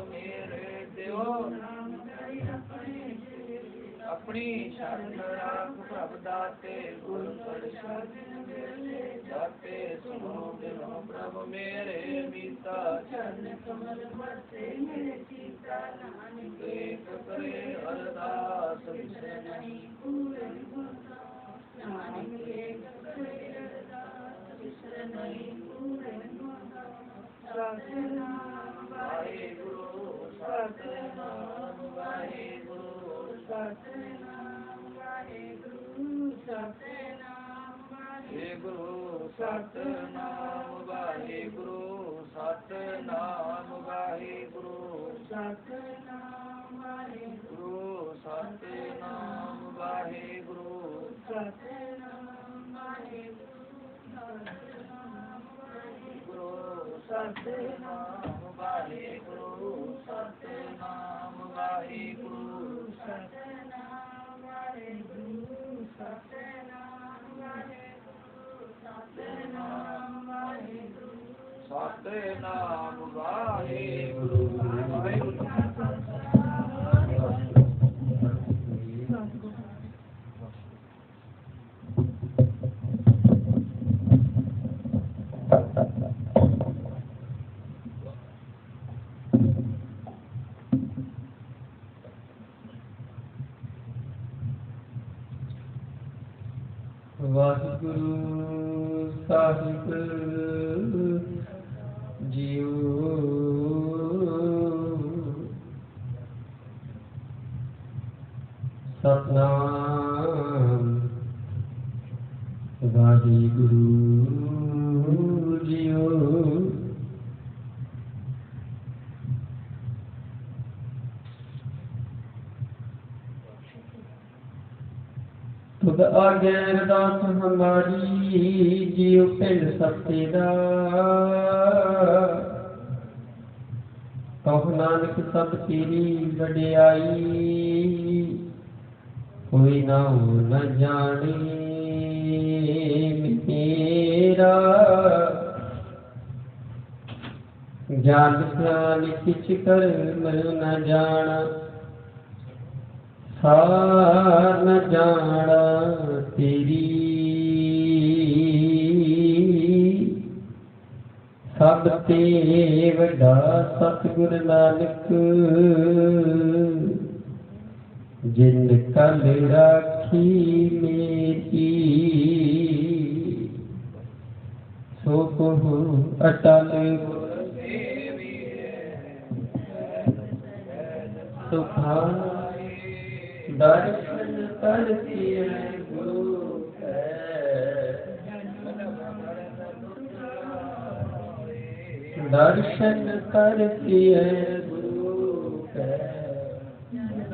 मेरे देवो अपनी शरण राख प्रभ दाते गुर प्रसाद दाते सुनो बिनो प्रभु मेरे मीता चरण कमल बरसे मेरे सीता नानक एक करे अरदास बिसरे नहीं पूरे नानक एक करे अरदास बिसरे नहीं पूरे सतनाम वाहेगुरु सतनाम वाहेगुरु सतनाम वाहेगुरु सतनाम वाहेगुरु सतनाम वाहेगुरु सतनाम वाहेगुरु सतनाम वाहेगुरु सतनाम वाहेगुरु सतनाम वाहेगुरु सतनाम वाहेगुरु सतनाम वाहेगुरु सतनाम वाहेगुरु सतनाम वाहेगुरु सतनाम वाहेगुरु सतनाम वाहेगुरु वाहेगुरु वाहिगुरु साहिब जीओ सतनाम वाहिगुरु जीओ तुद आगे अरदास हमारी जियो पिंड सतेदा कहो नानक सब तेरी वडियाई कोई ना हो न जाने मेरा जान ध्यान किछ कर मर न जाना सार न जाना तेरी सब ते वड्डा सतगुर नानक जिन कल राखी मेरी सो कहो अटल सुखा दर्शन करती है गुरु दर्शन करती है गुरु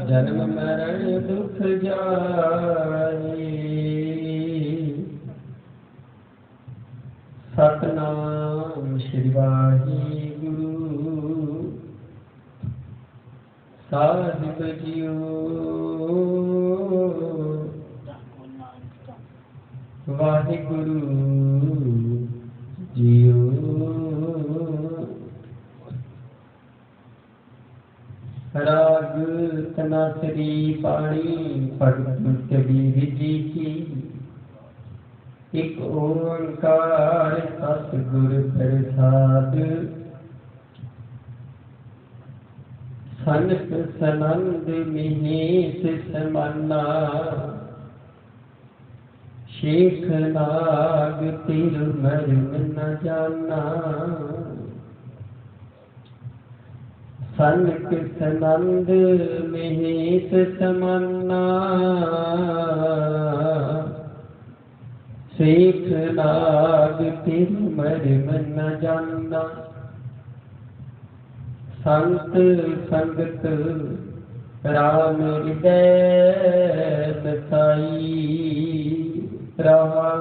जन्म मरण दुख जाए सतनाम श्री वाहिगुरु साहिब जीओ वाहिगुरु जीओ राग तनासरी पाणी भगत कबीर जी की एक ओंकार सतगुर प्रसाद सनक सनंद महेश समाना शेख नाग तिर मर्म न जाना सनक सनंद महेश समाना शेख नाग तिर मर्म न जाना संत संगत राम हृदय बसाई रहा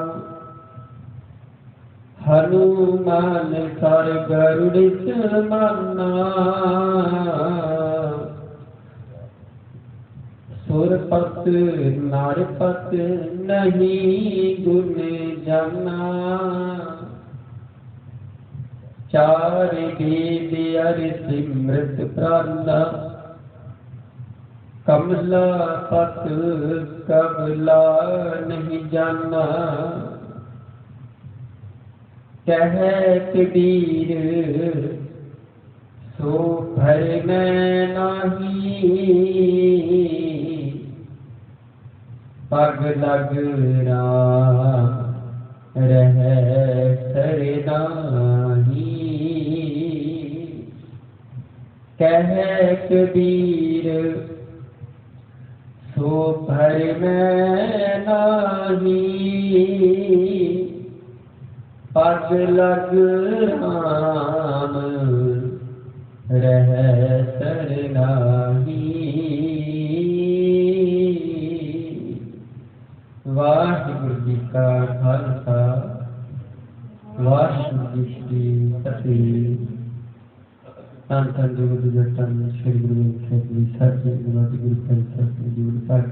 हनुमान सर गरुड़ समाना सुरपत नारपत नहीं गुण जाना चार वेद अर सिमरत प्राला कमला पत कबला नहीं जाना कह कबीर सो भर में नाही पग लग राम रह सर नाही कह कबीर सो भर में नाही पग लग राम रह सर नाही। वाहिगुरु जी का खालसा वाहिगुरु जी की फतेह। धन धन जुग जटन श्री गुरु गोबिंद सिंह जी साचे गुरु गुरु परिषद जीवन पाठ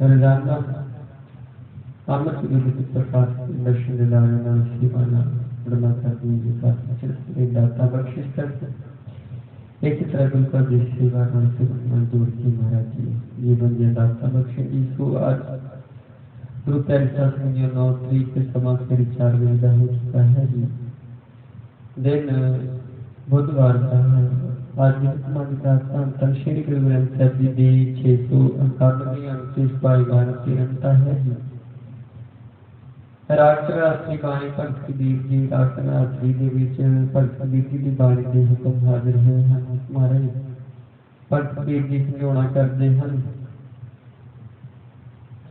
रोजाना अमृत विधि प्रकाश दर्शन दिलाना सेवाना परमात्मा की प्रार्थना दाता बख्शिश करते एक तरह गुरु का देश सेवा से मंजूर की महाराज जी ये बंदे दाता बख्शे इसको आज गुरु परिषद में जो 9 तारीख के समाज के 4 बजे हो चुका है जी दिन बुधवार का है। आज की समाज का श्री गुरु ग्रंथ साहिब जी दी 691 अंक पाई भारत की रंता है जी। राष्ट्रवासी बाणी भगत कबीर जी राष्ट्रवासी के भगत कबीर जी की बाणी के हुक्म हाजिर हुए हैं। महाराज भगत कबीर जी समझौना करते हैं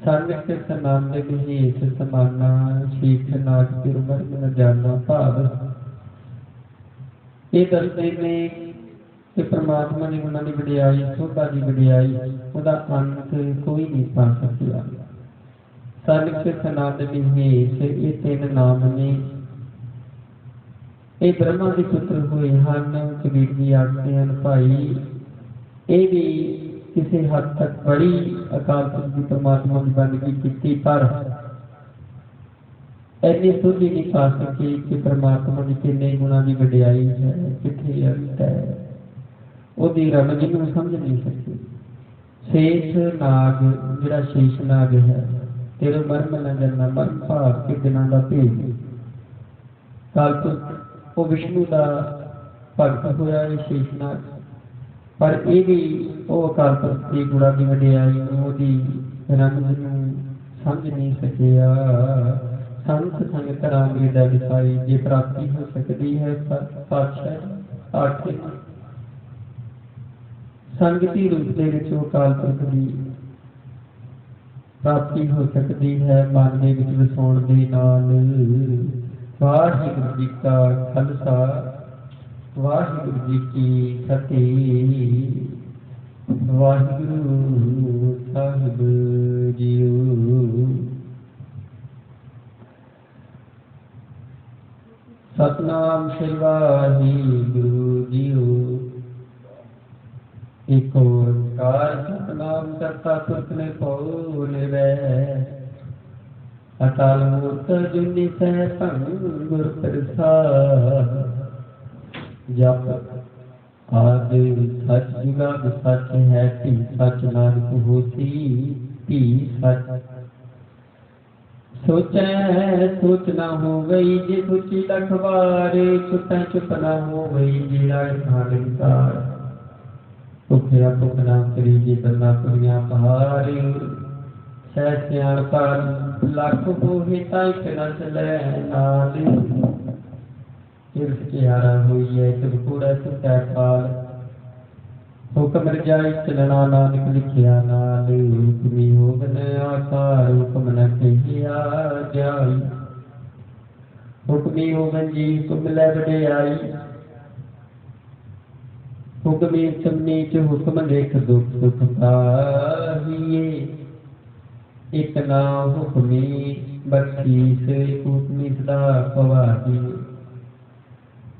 सानक के सनाम के महेश समाना शीख नाग के उमर में जाना भाव ये दसते ने कि परमात्मा ने उन्होंने वडियाई सोधा की वडियाई उसका अंत कोई नहीं पा सकिया। सानक सनाद महेश ये 3 नाम ने ये ब्रह्मा के पुत्र हुए हैं। कबीर जी आखते हैं भाई ये भी किसी हद तक बड़ी अकाल पुरख की परमात्मा की बंदगी की पर ऐसी सुधी नहीं पा सकी कि परमात्मा की कितने गुणा की वडियाई है कितनी अंत है उसकी रमज को समझ नहीं सकी। शेष नाग जिहड़ा शेष नाग है तेरे मर्म न जानना मर्म भाव के दिनों का भेद कालपुरख वो विष्णु का भगत होया है शेषनाग पर यह भी वो अकाल पुरख की गुणा की वडियाई उसकी रमज समझ नहीं सकिया। संत संगत रामलीला दिखाई जे प्राप्ति हो सकती है पातशाह आठवें संगति रूप के विच अकाल पुरख की प्राप्ति हो सकती है मन के विच वसाउण दे नाल। वाहिगुरु जी का खालसा वाहिगुरु जी की फतेह। वाहिगुरु साहिब जीओ। सतनाम श्री वाहिगुरु जीओ। एक ओंकार सतनाम करता पुरख ने पौ निवै अकाल मूर्त जुनि सहसंग गुर प्रसाद। जप आदि सच जुगाद सच है धी सच नानक होसी धी सच। सोचै सोच न हो गई जे सोची लख बार चुप चुप न हो गई जीरा खानकार। भुखिया भुख ना करी जे बन्ना पुरिया पहाड़ सह सियाणपा लख होहे ताई न चलै नाल। तीर्थ कियारा होई है तुम कूड़ा सुटै पाल हुक्म रजाई चलना नानक लिखिया नाल। हुक्मी होगन आकार हुक्म न कहिया जाई हुक्मी होगन जी हुक्म लै वडियाई। हुक्मी चमनी च हुक्म देख दुख सुख पाहिए एक ना हुक्मी बख्शीस हुक्मी सदा पवाही।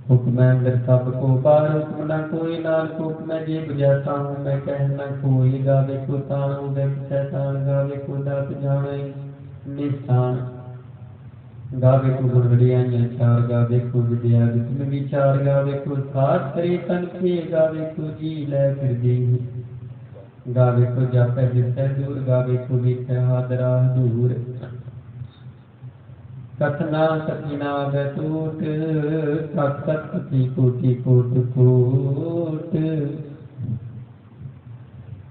हुक्म अंदर सब को बार हुक्म न कोई नाल हुक्म जे बुझाता हूँ मैं कहना कोई गावे को तान उदय शैतान गावे को दात जाने निशान। गावे को गुण वडियाइयां चार, गावे को विद्या विस्म विचार, गावे को साथ करे तन के, गावे को जी लै फिर देहि, गावे को जापै दिसै दूर, गावे को विखै हादरा दूर, कथना कथिना बैतूट, कथ कथ कथी कोटि कोट कोट,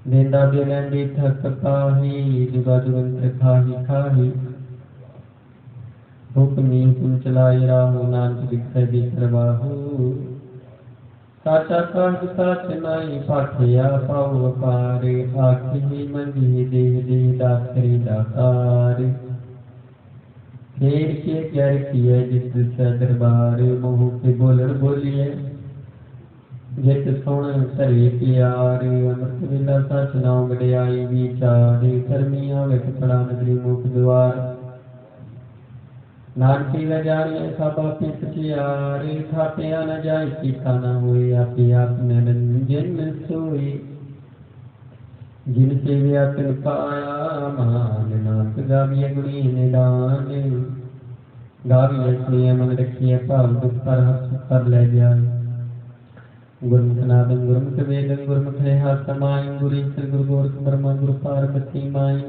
देंदा बेलैंडी थक पाही, जुगा जुगंत्र खाही खाही, हुक्मी हुकुम चलाए राहु, नानक बिखै बिखरवाहु, साचा काज साच नाई पाखिया पाऊ अपार, आखि मंगी देह देह दासरी दातार, फेर के प्यार किए जित से दरबार, मोह के बोलड़ बोलिए जित सुन धरे प्यार, अमृत वेला सच नाम वडियाई विचार, करमिया विच पड़ा नगरी मुख द्वार, नानकी न जानिए सबा पिस चियार, थापिया न जाय सीता न होए, आपे आप निरंजन सोए, जिन सेविया तिन पाया मान, नानक गाविए गुणी निदान, गाविए सुनिए मन रखिए भाव, दुख पर हर्ष कर ले जाए, गुरुमुख नादं गुरुमुख वेदं गुरुमुख है समाई, गुरु ईश्वर गुरु गोरख ब्रह्मा गुरु पार्वती माई,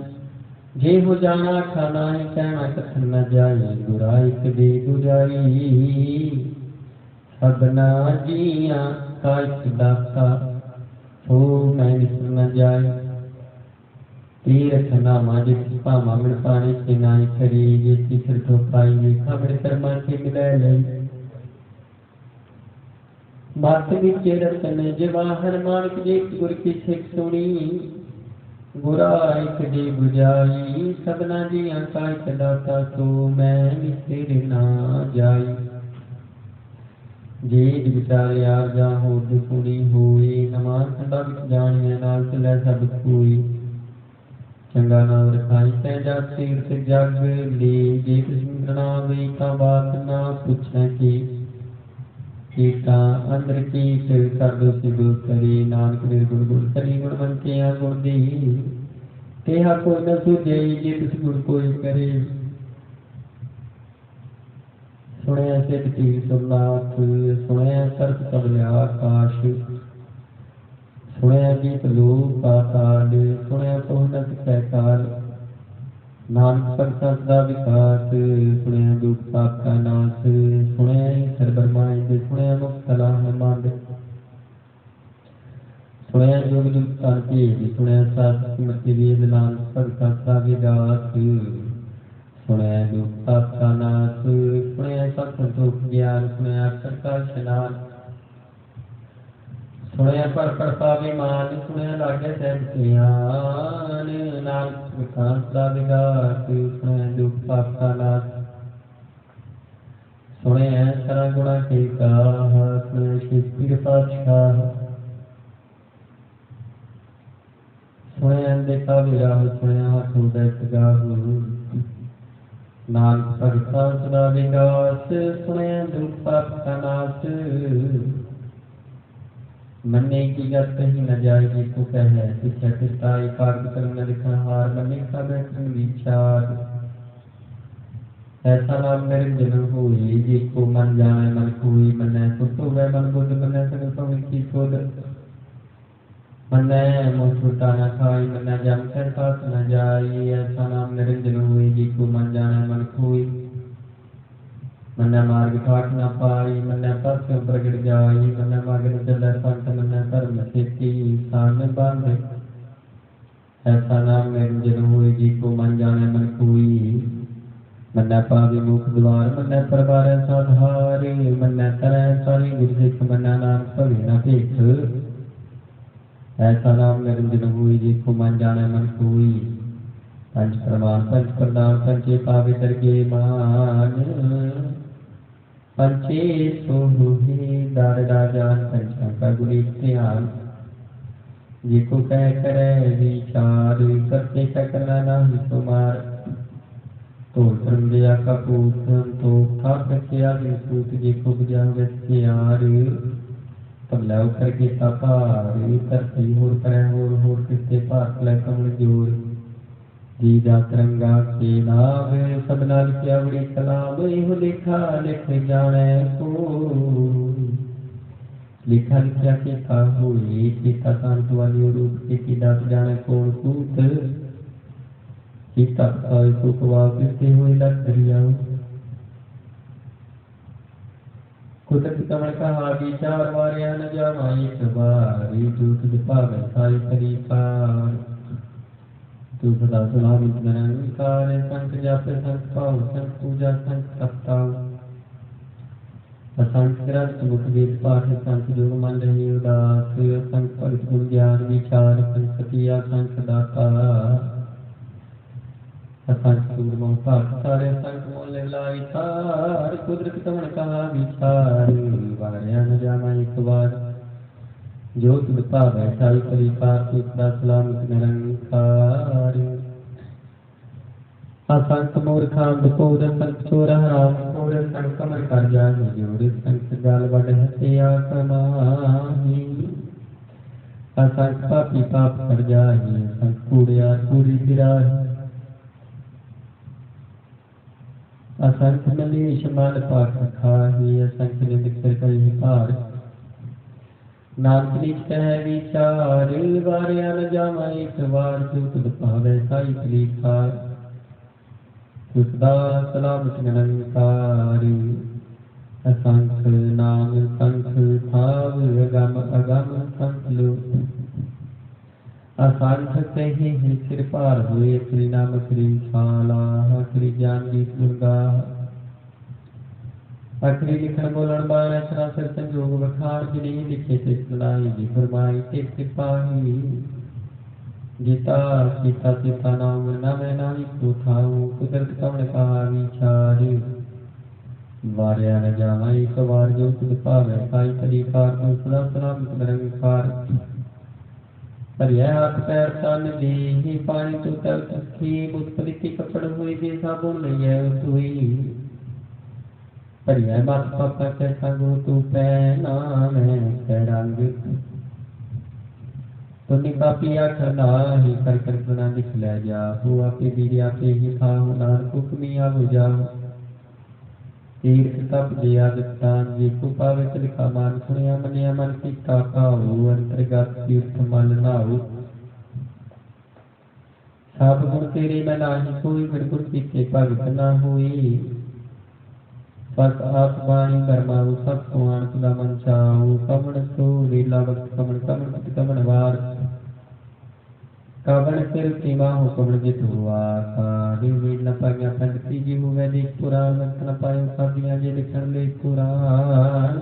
जे हो जाना खाना है कहना कथन न जाए, बुराई कदे बुझाई, सबना जिया का एक दाता, सो मैं निसर न जाए, तीरथ नामा जिस पामा मिल पानी के नाई करी, जे तीसर तो पाई लेखा मिल कर्मा के मिलाए लई, मत विच रतन जवाहर, मानक जे गुर की सिख सुनी, बुराई कदे बुझाई, सबना जिया का एक दाता, सो मैं निसर ना जाई, जे विचारिया जा हो दुखुनी होए, नमान संदा विच जानिए नाल चलै सब कोई, चंगा नाम रखाई तै जात तीर्थ जग ले, जे कृष्ण नाम वे का बात ना पूछै की, कीटा अंदर कीट कर दो सिदो करे, नानक निर्गुण गुण करी गुणवंतिया गुण दी, तेहा कोई न सूझे जे तिस गुण कोई करे, सुने सिद्ध की सुनाथ, सुने सर्प कबल आकाश, सुने गीत लोक पाताल, सुने पहुनत कैकाल, नानक भगत सदा विकास, सुने दुख पाप का नाश, सुने ईश्वर ब्रह्मांड, सुने मुक्त सलाह मांड, सुने जुग जुग तन भेद, सुने शास्त्र स्मृति वेद, नानक भगत सदा विकास, सुने दुख पाप का नाश, सुने सब संतोष ज्ञान, सुने अक्षर का स्नान, सुने पर पाविमान, सुने लागे सहज ध्यान, नानक विकास का विकास, सुने दुख पाप का नाश, सुने सरा गुणा के काह, सुने शिव पातशाह, सुने देखा विराह, सुने हाथ उदय गाहु, नानक भगत सदा विकास, सुने दुख पाप का नाश, मन्ने की गत कहीं न जाए, जिसको कहे शिक्षा पिताई, काग कर्म न लिखा हार, मन्ने का बैठन विचार, ऐसा नाम निरंजन होई, जिसको मन जाने मन कोई, मन्ने सुत होवे मन बुद्ध, मन्ने सगल पवन की शोध, मन्ने मुँह छूटा न खाई, मन्ने जम कर साथ न जाई, ऐसा नाम निरंजन होई, जिसको मन जाने मन कोई, मन्ने मार्ग ठाट न पाई, मन्ने परसों प्रगट जाई, मन्ने मगन चलै संत, मन्ने धर्म खेती सान बंद, ऐसा नाम निरंजन होई, जिसको मन जाने मन कोई, मन्ने पावी मुख द्वार, मन्ने परवारै साधार, मन्ने तरै सारी गुर सिख, मन्ने नानक भवे न भेख, ऐसा नाम निरंजन होई, जिसको मन जाने मन कोई, पंच प्रमाण पंच प्रदान पंचे पावे करके मान, पंचे सोहे दार राजान, पंचा का गुरी ध्यान, जिको कह करे विचार, करते करना नाही तुम्हार, तो धर्म दिया का पूत, तो था सके आगे सूत, जिको बुझा व्यत्यार, तब लव करके तापार, करते होर करे होर, होर किसते पास ले कमल जोर, जी जा तिरंगा के नाम सबना लिखिया बड़ी कलाम एहो लेखा लिख जाने को लिखा लिखिया किता होई किता संत वाली रूप की दात जाने कौन कूत किता साई कुकवा किसे हुई लग दरिया कुदरत कमल कहा विचार वारिया न जावा एक बारी दूत दिपावे साई परिकार तू सदा सुना निरंकार संत जप संत पाओ संत पूजा संत तपताओ असंत ग्रंथ मुख वेद पाठ संत जोग मन रही उदास संत भगत गुण ज्ञान विचार संतति संत दाता असंत सूरमो पाठ सारे संत मोल लाई तार कुदरत कमन कहा विचार वारिया न जामा एक बार जो तुद पावै साई परिकार तुदा सलामत निरंकार असंत मूर्खां दुपोर संत चोर हराम कोर संत कमर कर जाहि जोर संत गाल बड़ हत्या कमाही असंत पापी पाप कर जाहि संत कूड़िया पूरी फिराही असंत मलेश माल पाख खाही असंत निंद कर कही पार नानक नीच कह विचार वारिया न जावा एक बार जो तुद पावै साई परिकार तुदा सलामत निरंकार असंख नाम संख थाव अगम अगम संख लो असंख कहे सिर पार हुए श्री नाम श्री छाला श्री ज्ञान की दुर्गा अखरी लिखन बोलन बार सरासर संजोग बखान जिन्हें लिखे ते सुनाई जी फरमाई ते सिपाही गीता सीता सीता नाम नाम नामी को थाऊ कुदरत कमन कहा विचार वारिया न जावा एक बार जो तुद पावै साई परिकार तू सदा सलामत निरंकार हरिया हाथ पैर तन देहि पानी तू तल सखी मुतपलिति कपड़ हुई दे साबुन लइए हुई हरिया बात पापा कैसा गो तू पैना मैं रंग तुनि पापी आखर नाही कर कर गुना दिख ले जा हो आपे दीदी आपे ही था नार कुकमिया हो जाओ तीर्थ तप दिया दितान जी को पावे लिखा मान सुनिया मनिया मन की ताकाओ अंतर्गत तीर्थ मल नाओ सब गुण तेरे में नाही कोई बिल्कुल पीछे भगत ना हुई बस आप बाणी करमाऊ सब सुहान तुदा मन चाऊ कमण सो लीला वक्त कमण कमण कमण वार कमण सिर सीमा हो कमण जित हुआ सारी वीर न पाया पंडित जी हुए देख पुराण वक्त न पायो साधिया जे लिखण ले पुराण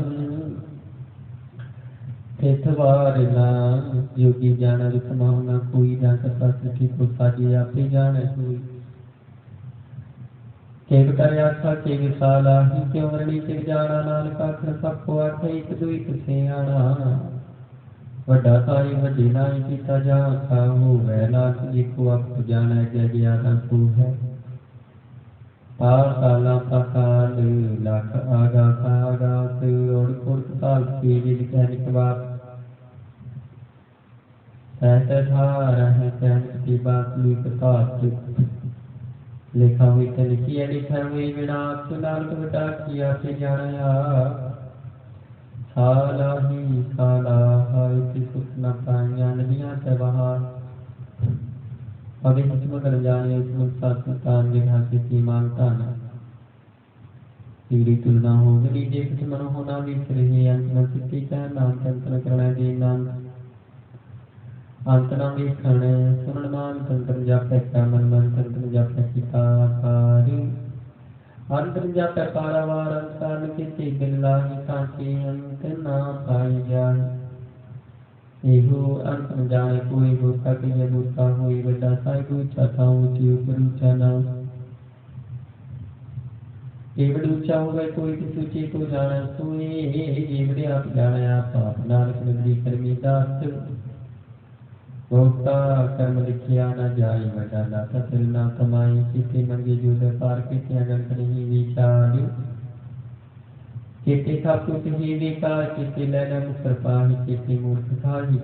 एतवार नाम योगी जाना रुतमाऊ न कोई ना कसा सखी को साजी आपे जाने कोई केव कर आखा के विशाला ही क्यों वरणी के जाना नानक आखर सबको आख एक दुई तुसे आना वड्डा साई वड्डी नाई पिता जा था हो वैलास जी को अब जाना जय ज्ञाना तू है पाताला पाताल लाख आगास आगास और कुर्त काल की जिल कहनिक बात ऐसे धार है कहनिक की बात लीक ताप लिखा हुई तो लिखी लिखा हुई विनाश नानक बटा किया से जाना साला ही साला हाय सुख न पाया नदियां से बहार अभी किस्म कर जाने उसमें सात्तान विधा से सीमांता न तीरी तुलना हो गई जे कुछ मन होना विच रहे अंत में सिद्धि का नाम तंत्र करना दे नाम अंतना विखण सुनन मान तंत्र जाप मन मन तंत्र जाप पिता कारी अंतर जाप पारावार अंतर के से बिल्लाहि काके अंत ना पाई जाए एहो अंत न जाने कोई गोता के ये गोता होई बड़ा साई को चाहता हूँ जीव पर ऊंचा ना एवढ ऊंचा हो गए कोई भी सूची को जाना सोए एवढे आप जाना आप नानक नगरी कर्मी दास भोक्ता कर्म लिखिया न जाई बड़ा दाता फिर ना कमाई किते मंगे जो दरबार के त्या गंत नहीं विचार किते था कुछ ही विकार किते लेना मुसरपाही किते मूर्ख था ही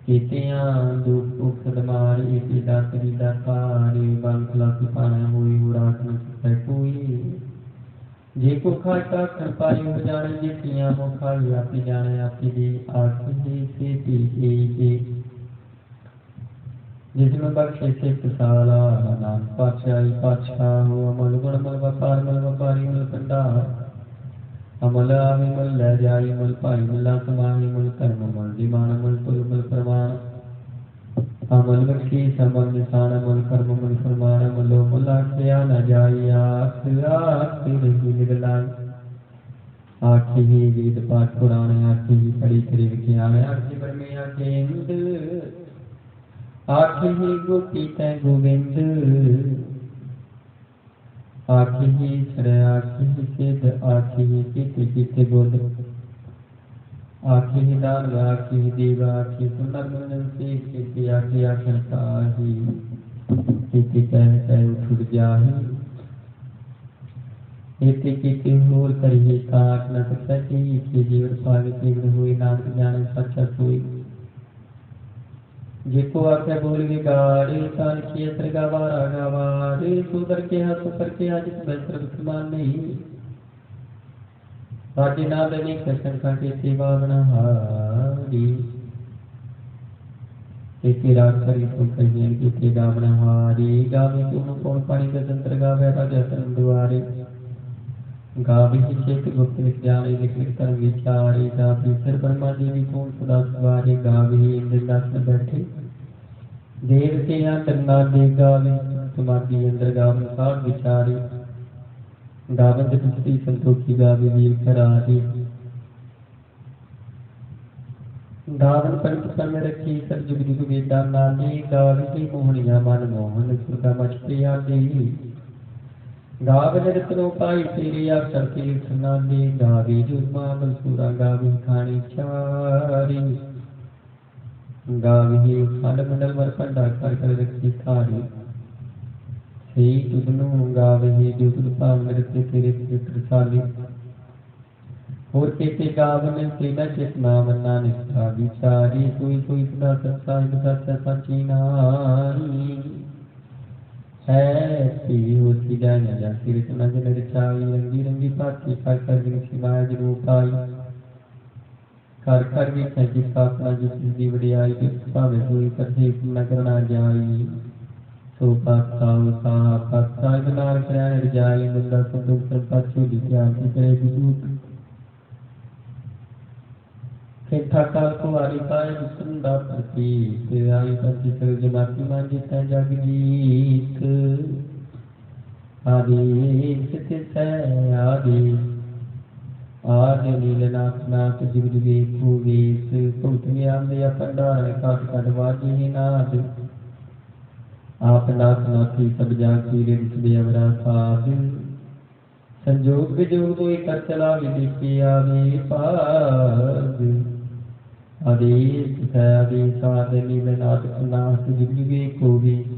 ਕੀਤਿਆਂ ਦੁਖ ਭੁਖ ਦਮਾਰੀ ਪੀੜਾ ਤੇਰੀ ਦਾਤਾਰੀ ਬਲ ਖਲਾਸੀ ਪਾਣਾ ਹੋਈ ਹੋ ਰਾਤ ਨੂੰ ਸੁਤੈ ਕੋਈ ਜੇ ਕੋ ਖਾਟਾ ਕਰ ਪਾਈ ਹੋ ਜਾਣੇ ਜੇ ਕੀਆਂ ਮੋ ਖਾਈ ਆਪੀ ਜਾਣੇ ਆਪੀ ਦੀ ਆਖੀ ਸੇ ਪੀ जिसमें बख्शे से साला नाम पातशाही पातशाह हो अमल गुण मल व्यापारी मल भंडार अमल आवे मल लै जाई मल भाई मल्ला समाही मल कर्म मल दिमान मल पुल मल प्रमाण अमल बख्शीस अमल निशान अमल कर्म मल फरमान अमलो मल आख्या न जाई आख रही निगलाई आखी ही वेद पाठ पुराण आखी ही पढ़ी करे विज्ञान आखी ब्रह्मे आखे इंद आखि ही गोपी तै गोविंद आखि ही छड़ आखि ही सिद्ध आखि ही पीते बुद्ध आखि ही दान आखि ही देव आखि सुंदर मंजन से कीते आखि आखिर ताही कीते कह उठ जाही एते कीते होर करिए काट न सकता के जीवन पावे तीव्र हुई नाम जाने सच्चा सोई जिको आखे बोल विगाड़े काल की असर गवारा गवारे सुधर के हाथ पर के आज बस्त्र समान नहीं राजे ना बने कृष्ण के सेवा बनहारी एके राग करी तो कहिए कि ते गावनहारी गावे तुम कौन पानी का तंत्र गावे राजा तरन दुआरे गावे ही चेत गुप्त विद्यालय लिख लिख कर विचारे गावे फिर ब्रह्मा देवी कौन सदा सवारे गावे इंद्रदास में बैठे देव के अंदर ना दे गावे समाधि अंदर गावन साध विचारे गावन दृष्टि संतोषी गावे वीर करारे गावन पंच पर में रखी सर जुग जुग वेदा नाले गावे की मोहनिया मन मोहन सुरगा मच प्रिया देवी गावे रत्नो पाई तेरे अक्षर तीर्थ नाले गावे जुर्मा बलसूरा गावे खानी चारी गावे खंड मंडल वर पंडा कर कर रखी थारी सही तुझनु गावे जो तुझ पाव मेरे तेरे पवित्र साली और केते गावन तेना चित नाम नानक का विचारी कोई कोई सदा सत्संग सत्य सच्ची नानी है पी होती जाए न जाती रचना जन रचाई रंगी रंगी पाती कर दिन सिवाय जरूर पाई कर भी सैकी स्थापना जिसकी वडियाई जिस भावे हुई कथे न करना जाई सो पाताओ साहा पाता नार प्रयाण जाई बंदा संतोष सरपाचो ज्ञान की करे दूत खेठा काल को आरी पाए सुंदर प्रति तेराई पंची कर जमाती मान जिता जगजीत आदेश स्थित है आदेश आदि नीलनाथ नाथ जुग जुगे कुवेश भुगत ज्ञान दिया भंडार काट काट वाजी नाथ आप नाथ नाथी सब जाकी रिद अवरा साध संजोग विजोग कोई कर चला विधि आवे पाद आदेश आदेश आदि नीलनाथ नाथ जुग जुगे कुवेश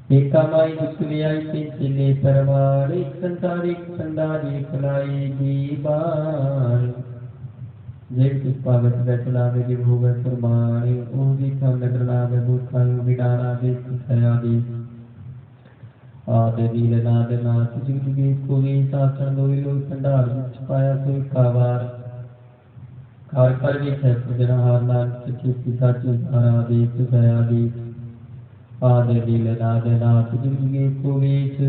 एकामाई दुखवियाई के चिले परवार एक संसार एक संदारी फलाई दीवार जेब कुछ पावत बैठला वे जिब होगा फरमाने ओ भी था नगरला वे भूखायु विडारा वे कुछया दी आदे नील नाद नाथ जुग जुगे कोई शासन लोई लोई भंडार विच पाया सोई कावार कार कर भी है सुजनहार नाथ चित्ती साचु धारा दी सुखया दी आदे नील नाद नाथ जुगे कुवेश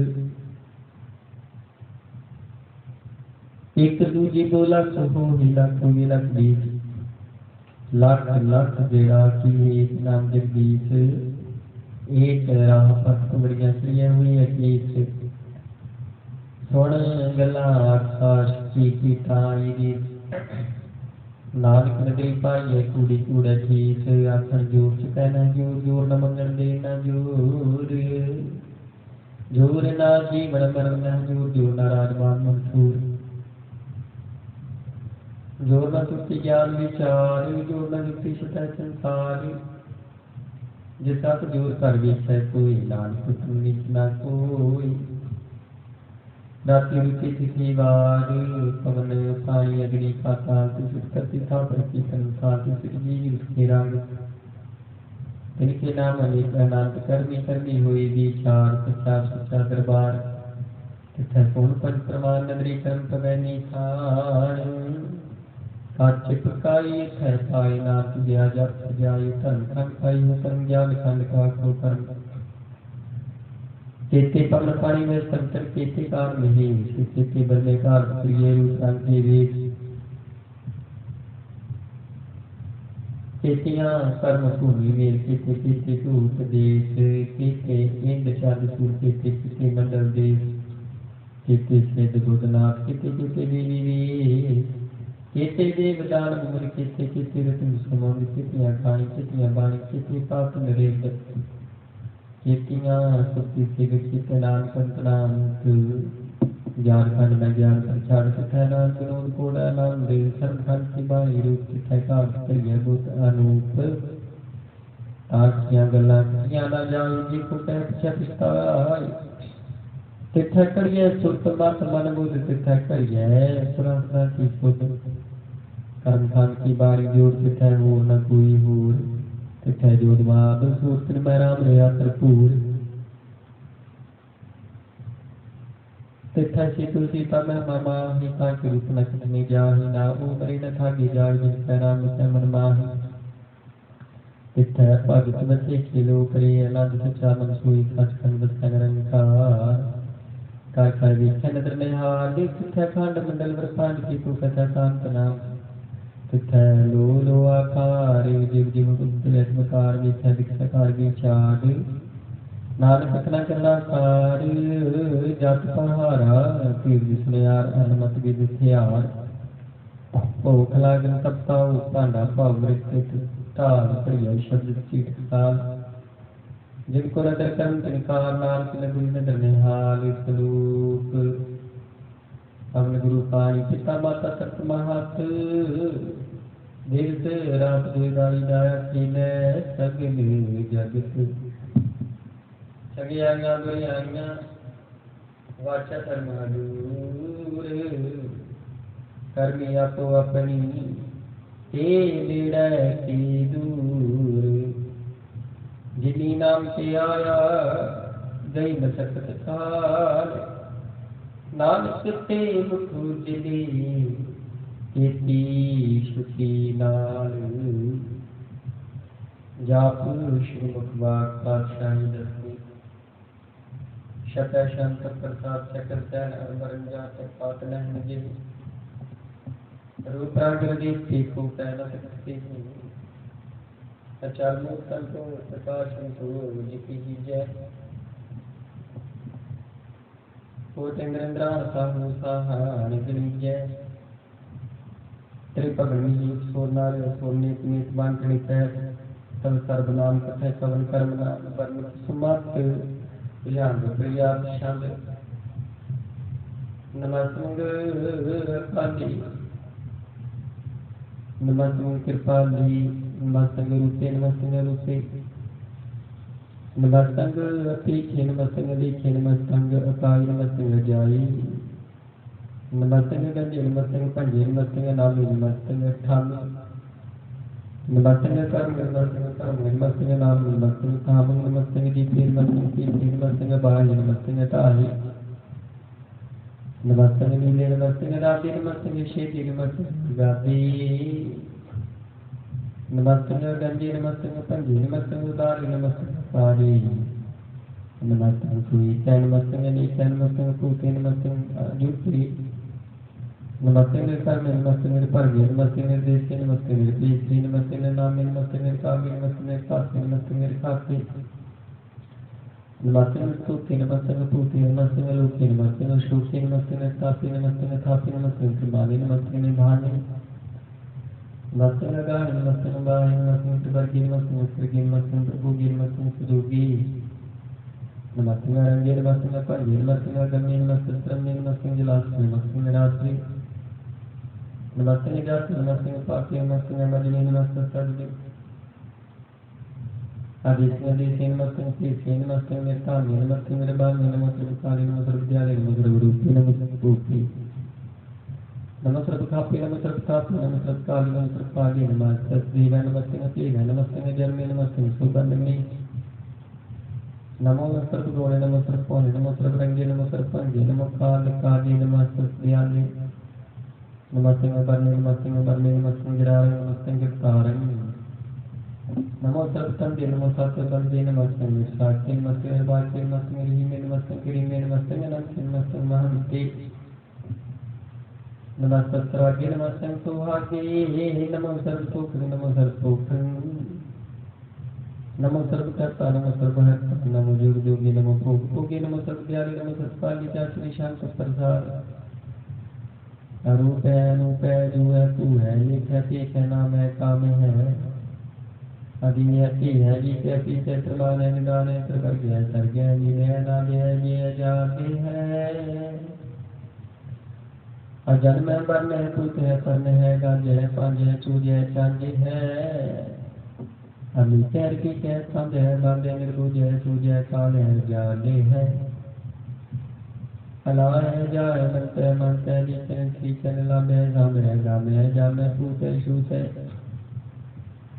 एक दूजी बोला हो ही लख भी लख बीस लख लख जेड़ा की एक नाम जगदीश एक राह पर बड़िया सुनिया हुई अकीस सुन गला आकाश की ताई दी नानक नगरी पाइए कूड़ी कूड़ा ठीस आखर जोर च कहना जोर जोर न मंगन देना जोर जोर ना जीवन मरण न जोर जोर न राजमान मंसूर जोर न तुति ज्ञान विचार जोर न जुक्ति सतह संसार जिसा तो जोर कर विषय कोई नानक तुम निच न कोई रात्रि रुचि तिथि वार पवन पानी अग्नि पाताल तुझ करती था प्रति संसार तुझ जीव उसके रंग इनके नाम अनेक अनंत कर्मी कर्मी हुई विचार सच्चा सच्चा दरबार तथा कौन पद प्रमाण नगरी कर्म पवैनी थान काचे पकाई थे पाई नाथ दिया जप जाय धन खंड पाई हो कर्म ज्ञान खंड का को कर्म केते पवन पानी में संतर केते कार नहीं केते बदले कार प्रिय रूप रंग के वेश केतियां कर्म भूमि मेल केते केते धूप देश केते इंद्र चांद सूर केते केते मंडल देश केते सिद्ध गोदनाथ केते केते देवी वे केते देवदान मुर केते केते रत्न समोन केतियां खाई केतियां बाणी केते पाप नरेश केतियां सुखी सिग केते नाम संतनांत ज्ञान खंड में ज्ञान प्रचार तथा नाम विनोद कोड़ा नाम देव सर्व खंड की बाणी रूप तथा काल करिय बुत अनूप आखियां गल्लां किया ना जाए जी को कह पछताए तिथा करिए सुत मत मन बुध तिथा करिए सुरंसना की खुद कर्म खान की बारी जोर तिथा हो न कोई होर तिथा जोधवाद सूत्र में राम रहा त्रिपुर तिथा सी तुलसी तब मामा ही का के रूप न कितने जाहि ना ओ मरे न थागे जाय जिन राम से मन माही तिथा भगत बसे खिलो करे अनंत सच्चा मन सोई सचखंड बसन रंकार कार कर विख्या नदर निहार तिथा खंड मंडल वरपांड की तू कथा शांत नाम तिथा लो लो आकार जीव जीव उद्दलकार विख्या विख्याकार विचार नानक कथना करना कार जत पहारा तीर जिसनेयार अनुमत विद थियार भोख लागन तपताओ भांडा भाव मृत ढाल भरिया शब्द चीट साल जिनको नदर कर्म तिनकार नानक नगरी नदर निहाल सलूक अवन गुरु पानी पिता माता तत्व महत दीर्घ रात दुदाई दाया कीने सगल जगत सगियां दुरियां वाचा धर्म दूर कर्मी आपो अपनी ते बेड़ा की दूर जिनी नाम के आया गई मसकत काल नानक ते मुख जिनी केती सुखी नाल जाप श्री मुखवाक पातशाही दसवीं शत शांत प्रसाद चक्र सैन अमरन जात पात नहन रूपाग्रदी को कहना सकते हैं अचार मूर्तन को प्रकाश जिकी जय कोट इंद्रेंद्रा साहू साहान जय त्रिपगनी सोनार सोने पुनीत बांटनी तह तब सर्वनाम कथा कवन कर्म नाम वर्ण सुमत ज्ञान प्रिया छंद नमस्ते पाली नमस्ते कृपाली नमस्ते रूपे नमस्ते रूपे नमस्ते तीखे नमस्ते लिखे नमस्ते अकाई नमस्ते जाई नमस्ते गंजे नमस्ते पंजे नमस्ते नामी नमस्ते ठाम नमस्ते कर्म नमस्ते कर्म नमस्ते नाम नमस्ते काम नमस्ते दीपे नमस्ते पीते नमस्ते बाह्य नमस्ते ताहि नमस्ते नीले नमस्ते राधे नमस्ते शेती नमस्ते गादी नमस्ते गंजे नमस्ते पंजे नमस्ते उदार नमस्ते पारी नमस्ते सुईता नमस्ते नीता नमस्ते पूते नमस्ते जुटी नमस्ते कर्म नमस्ते परगे नमस्ते निर्देश नमस्ते निर्देश नमस्ते नामी नमस्ते निर्कामी नमस्ते निर्कासी नमस्ते खाते नमस्ते स्तुति नमस्ते पूति नमस्ते लोके नमस्ते शोके नमस्ते निर्तापी नमस्ते थापी नमस्ते त्रिमानी नमस्ते निभाने नमस्ते लगान नमस्ते नबाही नमस्ते वर्गी नमस्ते त्रिगी नमस्ते प्रभुगी नमस्ते सुजोगी नमस्ते रंगे नमस्ते पंजे नमस्ते गम्य नमस्ते श्रम्य नमस्ते जलाश्रय नमस्ते निराश्रय नमस्ते निजात नमस्ते पापी नमस्ते मजनी नमस्ते सज्ज आदित्य देशे नमस्ते तीर्थे नमस्ते मेताम्ये नमस्ते मेरबाम्ये नमो सर्वकाले नमो सर्वविद्यालये नमो सर्वरूपे नमो सर्वभूते नमो सर्वखापे नमो सर्वतापे नमो सर्वकाले नमो सर्वपाले नमः तस्देवाय नमस्ते नतेवाय नमस्ते नजन्मे नमस्ते सुबन्धमे नमो सर्वगुणे नमो सर्वपौने नमो सर्वरंगे नमो सर्वपंजे नमो काले नमो सर्वदयाले नमस्ते बर्णे नमस्ते बर्णे नमस्ते गिरारे नमस्ते गिरतारे नमो सर्वतंदे नमो सर्वतंदे नमस्ते साक्षी नमस्ते बाकी नमस्ते रीमे नमस्ते गिरिमे नमस्ते नमस्ते महंते नमस्ते सर्वागे नमस्ते सुहागे नमो सर्वसुख नमो सर्वसुख नमो सर्वकर्ता नमो सर्वहर्ता नमो जोग जोगी नमो भोग भोगे नमो सर्वदयालु नमो सर्वपाली जाचरी शांत प्रसाद अरूप है अनूप है जो है तू है एक है एक है नाम है काम है अभी है जी के पीछे प्रमाण है निदान है प्रकट है सर्ग है जी है नागे है जी है जाते है अजन्म है बर्म है पुत है पर्ण है गाज है पांज है चूज है चांज है अभी पैर की कह संग है बांधे निर्बुज है सूज है काल है जाले है अला है जाए मनते नीचन खींचन लाभ है गाम है जाम है पूत है शूत है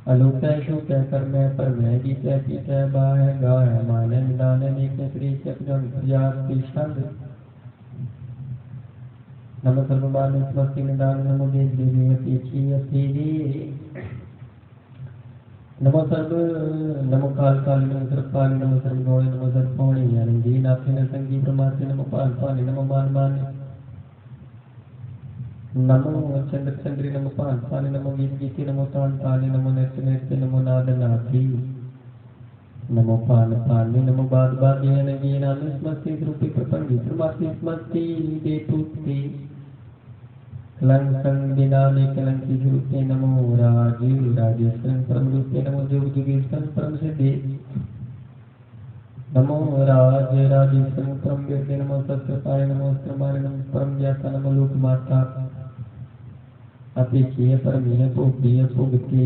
अलूप है शूप है कर्म है परम है जीत है पीत है बा है गा है मान है निदान है नीक है श्री चक्र प्रजात की छंद नमो सर्वमान स्मृति निदान नमो देव देवी अति अति नमो सर्व नमो काल काल नमो सर्वपाल नमो सर्वगौण नमो सर्वपौणी ज्ञानंदी नाथि संगी प्रमात्र नमो पाल पानी नमो मान मान नमो चंद्र चंद्री नमो पान पानी नमो गीत गीति नमो तान तानी नमो नृत्य नृत्य नमो नाद नाथी नमो पान पानी नमो बाद बाद नगी नाम स्मृति रूपी प्रपंगी प्रमाति स्मृति देतुति कलंक संग बिनाले कलंकी रूपे नमो राजेश्वर परम रूपे नमो जोग जोगेश्वर परम सिद्धि नमो राजेश्वर परम व्यक्ति नमो सत्यपाय नमो स्त्रमाय नमो परम ज्ञाता नमो लोक माता अपेक्षीय परमीय भोगीय भोगते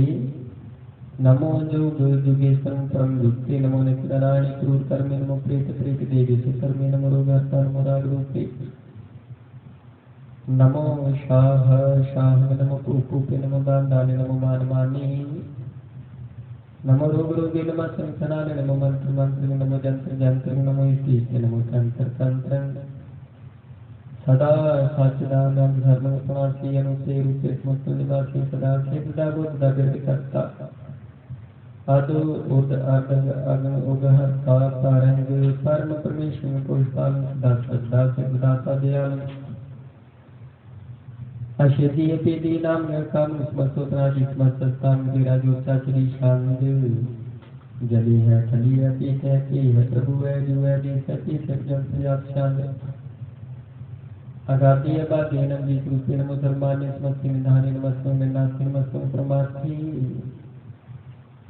नमो जोग जोगेश्वर परम युक्ति नमो नित्यनारायण क्रूर कर्मे नमो प्रेत प्रेत देवी से कर्मे नमो रोगार्ता नमो राग रूपे नमो शाह नमो कूपे नमो दान दाने नमो मान मानी नमो रोग रोगे नमो संसनाने नमो मंत्र मंत्र नमो जंत्र जंत्र नमो इष्ट नमो तंत्र तंत्र सदा सच्चिदानंद धर्म समासी अनुसे रूपे समस्त निवासी सदा से सदा बोध दगड़ करता आदो उद अग्न उगहता तारंग परम परमेश्वर को स्थान सदा सदा से सदा दयाल अशेदी पेदी नाम काम स्मृतोत्रा जिस्मस्तस्तान विराजोचा श्री शांद जली है थली है पीत है पी है प्रभु है जो है देश है पीत है जन प्रजात शांद अगाधी अबाधी नमजी रूपे नमो धर्मान्य स्मृति निधाने नमस्ते नास्ति नमस्ते प्रमार्थी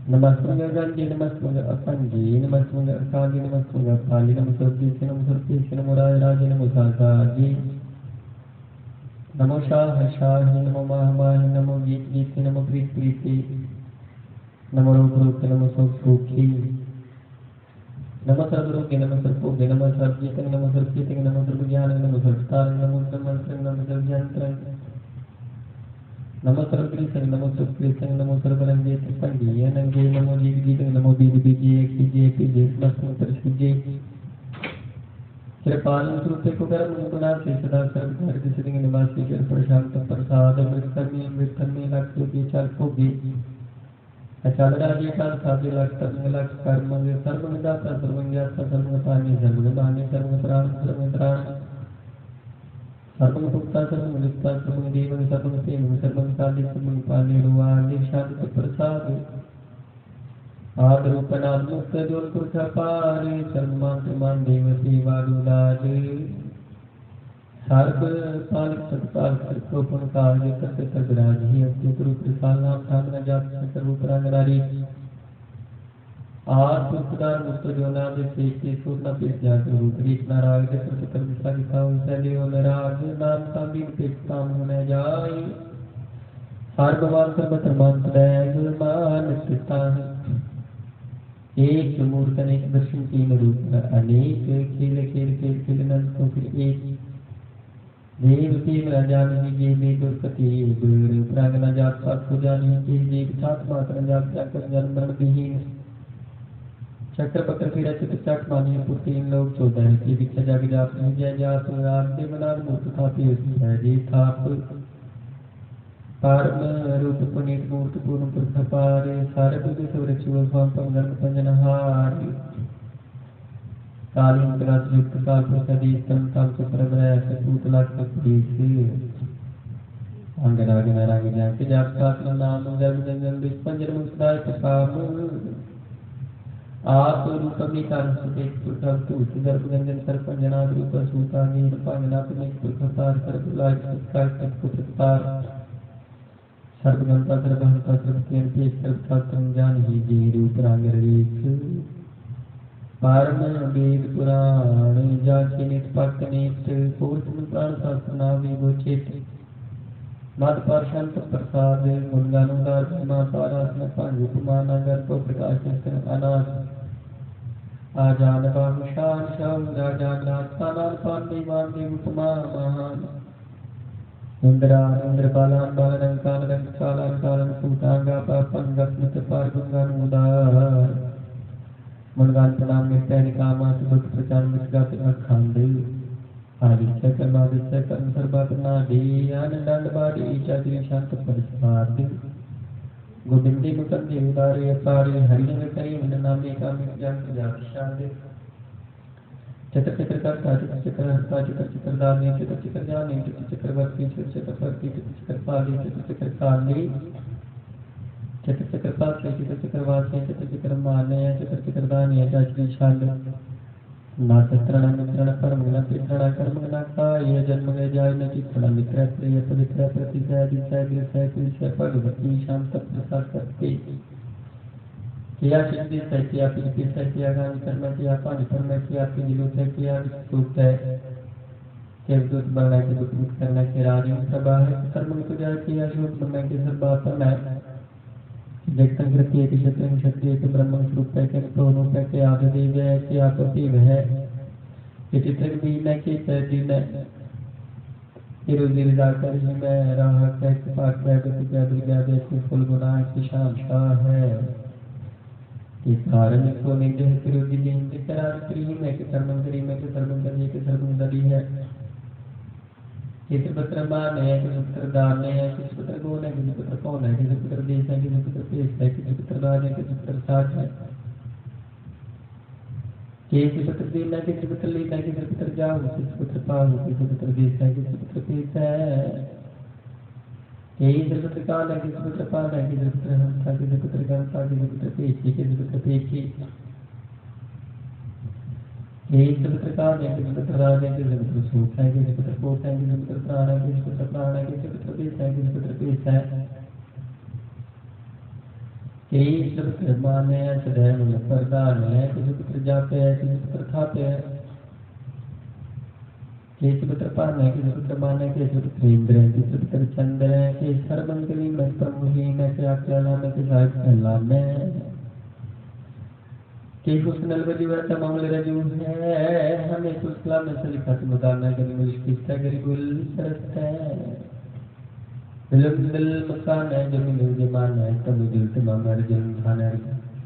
नमस्ते गंजी नमस्ते अपंजी नमस्ते अकाली नमस्ते अकाली नमस्ते नमो राय राजे नमो साजी नमो शाह नमो माह नमो गीत गीत नमो प्रीत प्रीति नमो रोग रोग नमो सुख सुखी नमो सर्वरोगी नमो सर्वभोगी नमो सर्वजीत नमो सर्वचित नमो सर्वज्ञान नमो सर्वतार नमो सर्वमंत्र नमो सर्वयंत्र नमो सर्वकृष्ण नमो सुकृष्ण नमो सर्वरंगे पंडिय नंगे नमो जीव जीत नमो बीज बीजे कीजिए पीजिए समस्त परिशुद्धि कृपालन रूपे को कर्म गुणा से सदा सर्व घर के सिंह निवासी कर प्रशांत प्रसाद विक्रमी लक्ष्य की चाल होगी अचाल राज्य का साधु लक्ष्य कर्म सर्वदाता सर्वज्ञाता सर्वपानी सर्वदानी सर्वत्राण सर्वत्राण सर्वभुक्ता सर्वमुक्ता सर्वदेव सर्वतेन सर्वकाली सर्वपाली रुवाली शांत प्रसाद आदरूपनात्मुक्त जोलपुर पारे सर्वमान देवती वालुलाज सर्व पालक सत्पाल सर्वोपन कार्य करते सर्वराज ही अत्यंत रूप सालना ठाकरा जात सर्वपरागरारी आत्मसुदार मुक्त जोनाद से के सूर्णा पे जात रूप रीत नाराग के प्रतिकर विस्तार दिखाओ चले ओ नराग नाम का भी पेटता होने जाए सर्ववान सर्वधर्मान सदैव मान स्थिता है एक मूर्त अनेक दर्शन तीन रूप अनेक खेल खेल खेल खेल नंद को फिर एक देव के राजा नहीं जे दे दुर्पति गुरु प्रांगना जात पात को जानी के जीव सात मात्र जात जाकर जन्म मरण विहीन चक्र पक्र फिर चट मानिए पुत्र इन लोग 14 की विख्या जाग जाप जय जात राम देवनाथ मूर्त थापी है जी थाप पारम रूप पुनीत मूर्त पूर्ण पुरख पार सारे बुद्ध सवरच स्वाम पंगन पंजनहार कालीन कलास युक्त काल प्रसदी तम तम से प्रभय सपूत लाख देश अंगना गना रंग जाके जाप सात नाम जब जंगल विष पंजर मुस्ताय प्रताप आप रूप में कारण सुते पुरख तू गर्भ गंजन कर पंजना रूप सूता नील पंजना पुनीत पुरख पार कर बुलाय सत्कार पुत्र पार सर्वगंता सर्वहंता सर्वकेन के सर्वशास्त्रम जान ही जे रूप रांग रेख पारम वेद पुराण जाके नित पक नित कोर्तम प्राण शास्त्र नाभि गोचित मद पार्षंत प्रसाद गुणगानुगार महिमा पारासन पांग उपमान अगर को प्रकाश अनाथ आजान बाहुशान शम राजान राजपालान पान देवान देवतमा महान इंद्रान इंद्रपालान बालन काल रंग कालान कालन सूतांगा पापन गस्मित पार गुणगानुदार मुनगान प्रणाम नित्य निकामा सुख प्रचार मितगात अखांड आदित्य कर्मादित्य कर्म सर्वात्मा देयान दंडवादी चातुरी शांत परिस्पाद गोविंदे मुकंदे उदारे अपारे हरिजन करी नामे कामे जान जाशाद चतर चतर करता चतर हस्ता चतर चतर दाने चतर चतर जाने चतर चक्रवर्ती चतर चक्रवर्ती चतर चतर पाले चतर चतर काले चतर चतर पासे चतर चक्रवासे चतर चतर माने चतर चतर दाने चाचरी शाल नासत्रण मित्रण परम न पितृण कर्म न काय जन्म गए जाय न चित्रण मित्र प्रिय पवित्र प्रतिशय दिशय दिशय पिशय भगवती शांत प्रसाद करते किया सिद्धि से किया पिछली से किया गान कर्म किया पानी कर्म किया पिजलू से किया सुख है के दूत बनना के दुख मुक्त करना के राजू सभा है कर्म को जाय किया शोक बनना के सब बात है जगतन कृति एक क्षत्र शक्ति एक ब्रह्म स्वरूप है के दोनों पे के आदि देव है के आपत्ति है कि चित्र भी न के दिन दिल जाकर ही मैं राह के पाक है गति के दुर्गा के फुल गुना की शाम शाह है इस कारण को निंदे है फिर दिन के करार करी में के कर्मंतरी में के सर्वंतरी के सर्वंतरी है किस पुत्र मान है किस पुत्र दान है किस पुत्र गुण है किस पुत्र कौन है किस पुत्र देश है किस पुत्र पेश है किस पुत्र राज है किस पुत्र साथ है किस पुत्र दिन है किस पुत्र लीन है किस पुत्र जाऊ किस पुत्र पाहु किस पुत्र देश है किस पुत्र पेश है किस पुत्र काल है किस पुत्र पाल है किस पुत्र हंसा किस पुत्र गंता किस पुत्र पेशी किस पुत्र पेशी किस पुत्र काल है किस पुत्र राज है किस पुत्र सुख है किस पुत्र पोत है किस पुत्र प्राण है किस पुत्र प्राण है किस पुत्र पेश है किस पुत्र पेश है किस पुत्र मान है सदैव प्रदान है किस पुत्र जाते है किस पुत्र खाते है किस पुत्र पान है किस पुत्र मान है किस पुत्र इंद्र है किस पुत्र चंद्र है किस सर्वंतरी में प्रमुहीन है कि आख्याना में कि साहिब सलाम है कि कुछ नलबजी वर्ता मामले रजू है हमें कुछ सलाम में सली खत्म उदारना करी मुझ किस्ता करी गुल सरत है दिल मकान है जमीन जमान है तब दिल तमाम हर जन्म खाना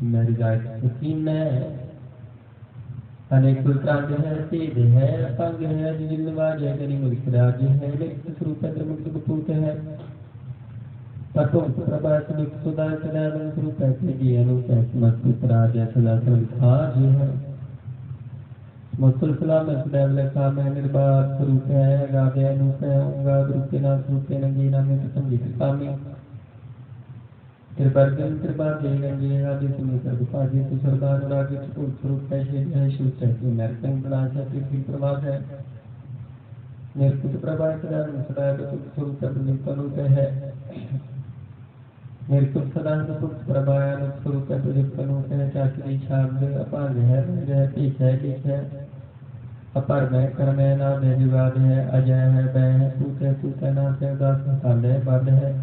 मेरी गाय यकीन है अनेक पुत्रांग है सीध है अपंग है जिन्नवाज है करी मुझ राज है लेकिन स्वरूप है मुक्त कपूत है तत्व प्रभात निक सुधा सदा स्वरूप है जी अनूप है समस्त राज है सदा संखाज है मुस्तल सलाम है सदैव लेखा में निर्बाध स्वरूप है गावे अनूप है उंगा रूप के नाम स्वरूप के नंगी नाम में संगीत कामी त्रिवर्गन त्रिभाग्य गंगे आदि सुनि सर्वपाजी तो सर्वानुरागी स्वरूप है श्री है शुद्ध है कि नरकन प्रणाश है पृथ्वी प्रभात है निर्कुट प्रभात सदा स्वरूप प्रदीप है निर्कुट सदा सुख प्रभायान स्वरूप प्रदीप है चाकरी शाब्द अपार है रंग है पीछ है लिख है अपर में कर्म है नाम है विवाद है अजय है वह है पूत है नाथ है उदास काल है बद है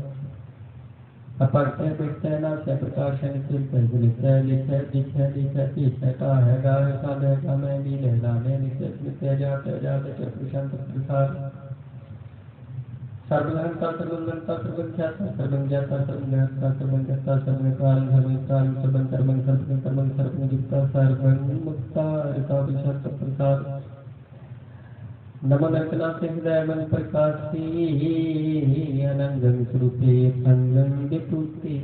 अपरते बिकते ना से प्रकाश नित्य लिखते लिखते दिखे दिखे पीछे का है गाय का दे का मैं भी ले लाने नित्य नित्य जाते जाते प्रशांत प्रसाद सर्वगणता सर्वगणता सर्वज्ञाता सर्वज्ञाता सर्वज्ञाता सर्वज्ञाता सर्वकाल सर्वकाल सर्वं कर्मं सर्वं कर्मं सर्वयुक्ता सर्वं मुक्ता ऋता विशांत प्रसाद नमो नंदना हृदय मन प्रकाशी अनंगं स्वरूपे संगं विभूति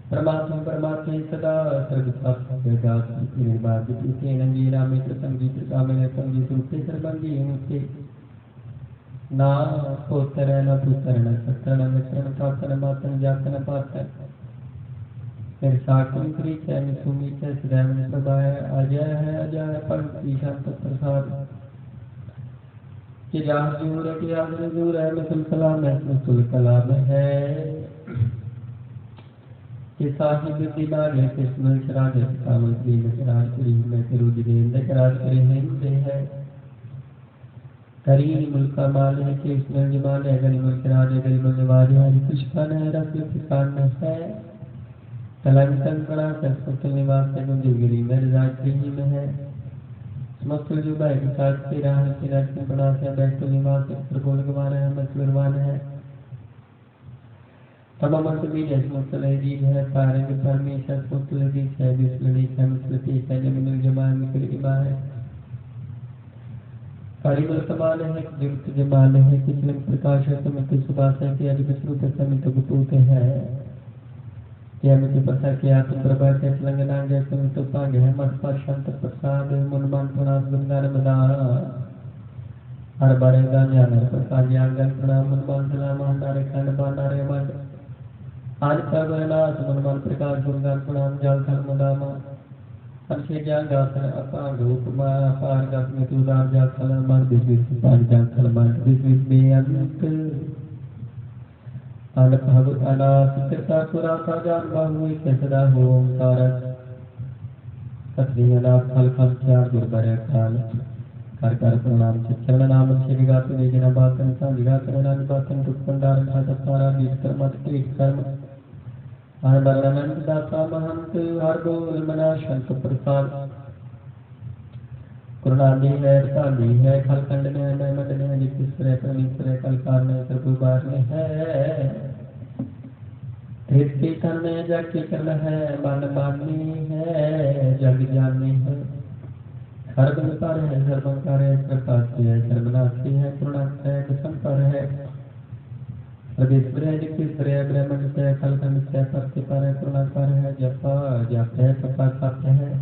परमात्मा परमात्मे सदा सर्वथा सर्वदाति निर्वाद विभूति नंगीरा में संगीत कामने संगीत रूपे सर्वंगी मुक्ति ना पोतर न पुत्र न सत्र न मित्र न कातर मातन जातन पातर फिर साकुन प्री चैन सुमित सदैव प्रभाय अजय है अजय पंक्ति शांत प्रसाद कि जहाँ दूर है कि आगे दूर है मिसल कलाम है मिसल कलाम है कि साहिब दीवार है कृष्ण शराज कामल की शराज करी में फिरोज देंदे कराज करे हिंदे है करीम मुल्का माल है कि उसमें जमाल है गरीब शराज गरीब जवाल है पुष्पन है रस्म किसान है कलंकन बड़ा संस्कृत निवास है गुंजगिरी में राज करी में है समस्त जो भाई विकास के राह के रास्ते बड़ा से बैठ निवास प्रभु लगवाना है मसलवान है तमाम मंत्री जैसे मुस्तले जी है पारंग परमेश्वर मुस्तले जी है विस्मृति है मुस्तले है जमीन जमान निकल इमा है कारीगर समान है जुक्त जमान है कितने प्रकाश है समित सुभाष है कि आज विष्णु के समित गुप्त है क्या मुझे पता कि आत्म प्रभा के लंगना जैसे में तो पाग है मत पर शांत प्रसाद मनमान प्रणाम गंगार मदा हर बारे का ज्ञान है प्रसाद ज्ञान प्रणाम मनमान सलाम हंडारे खंड बांडारे मद आज तब नाथ मनमान प्रकाश गंगार प्रणाम जाल खल मदामा अच्छे ज्ञान गाथन अपार उपमा अपार गाथ में तू राम जाल खल मद बिस्मिस पार जाल खल मद बिस्मिस में अंत अनभव अनासिकता पुराता जान बाहुई के सदा हो कारक सत्रिय अनाथ फल फल चार दुर्बर काल कर कर प्रणाम चरण नाम से विगात वेजना बातन सा विगात नाम बातन दुखंडार खात सारा बीज कर्म तीर्थ कर्म अनबरनंद दाता महंत हर बोल मना शंक प्रसाद करुणाली है काली है खलखंड में मैं मंडल में जिसरे परमेश्वर कलकार में त्रिभुवार में है धृति करने जग की करना है मन मानी है जग जानी है सर्वंकार है सर्वंकार है प्रकाशी है सर्वनाशी है करुणा है संकर है सर्वेश्वर है जितेश्वर है ब्रह्मण से खलखंड से सत्य पर है करुणाकार है जपा जप है सपा सत्य है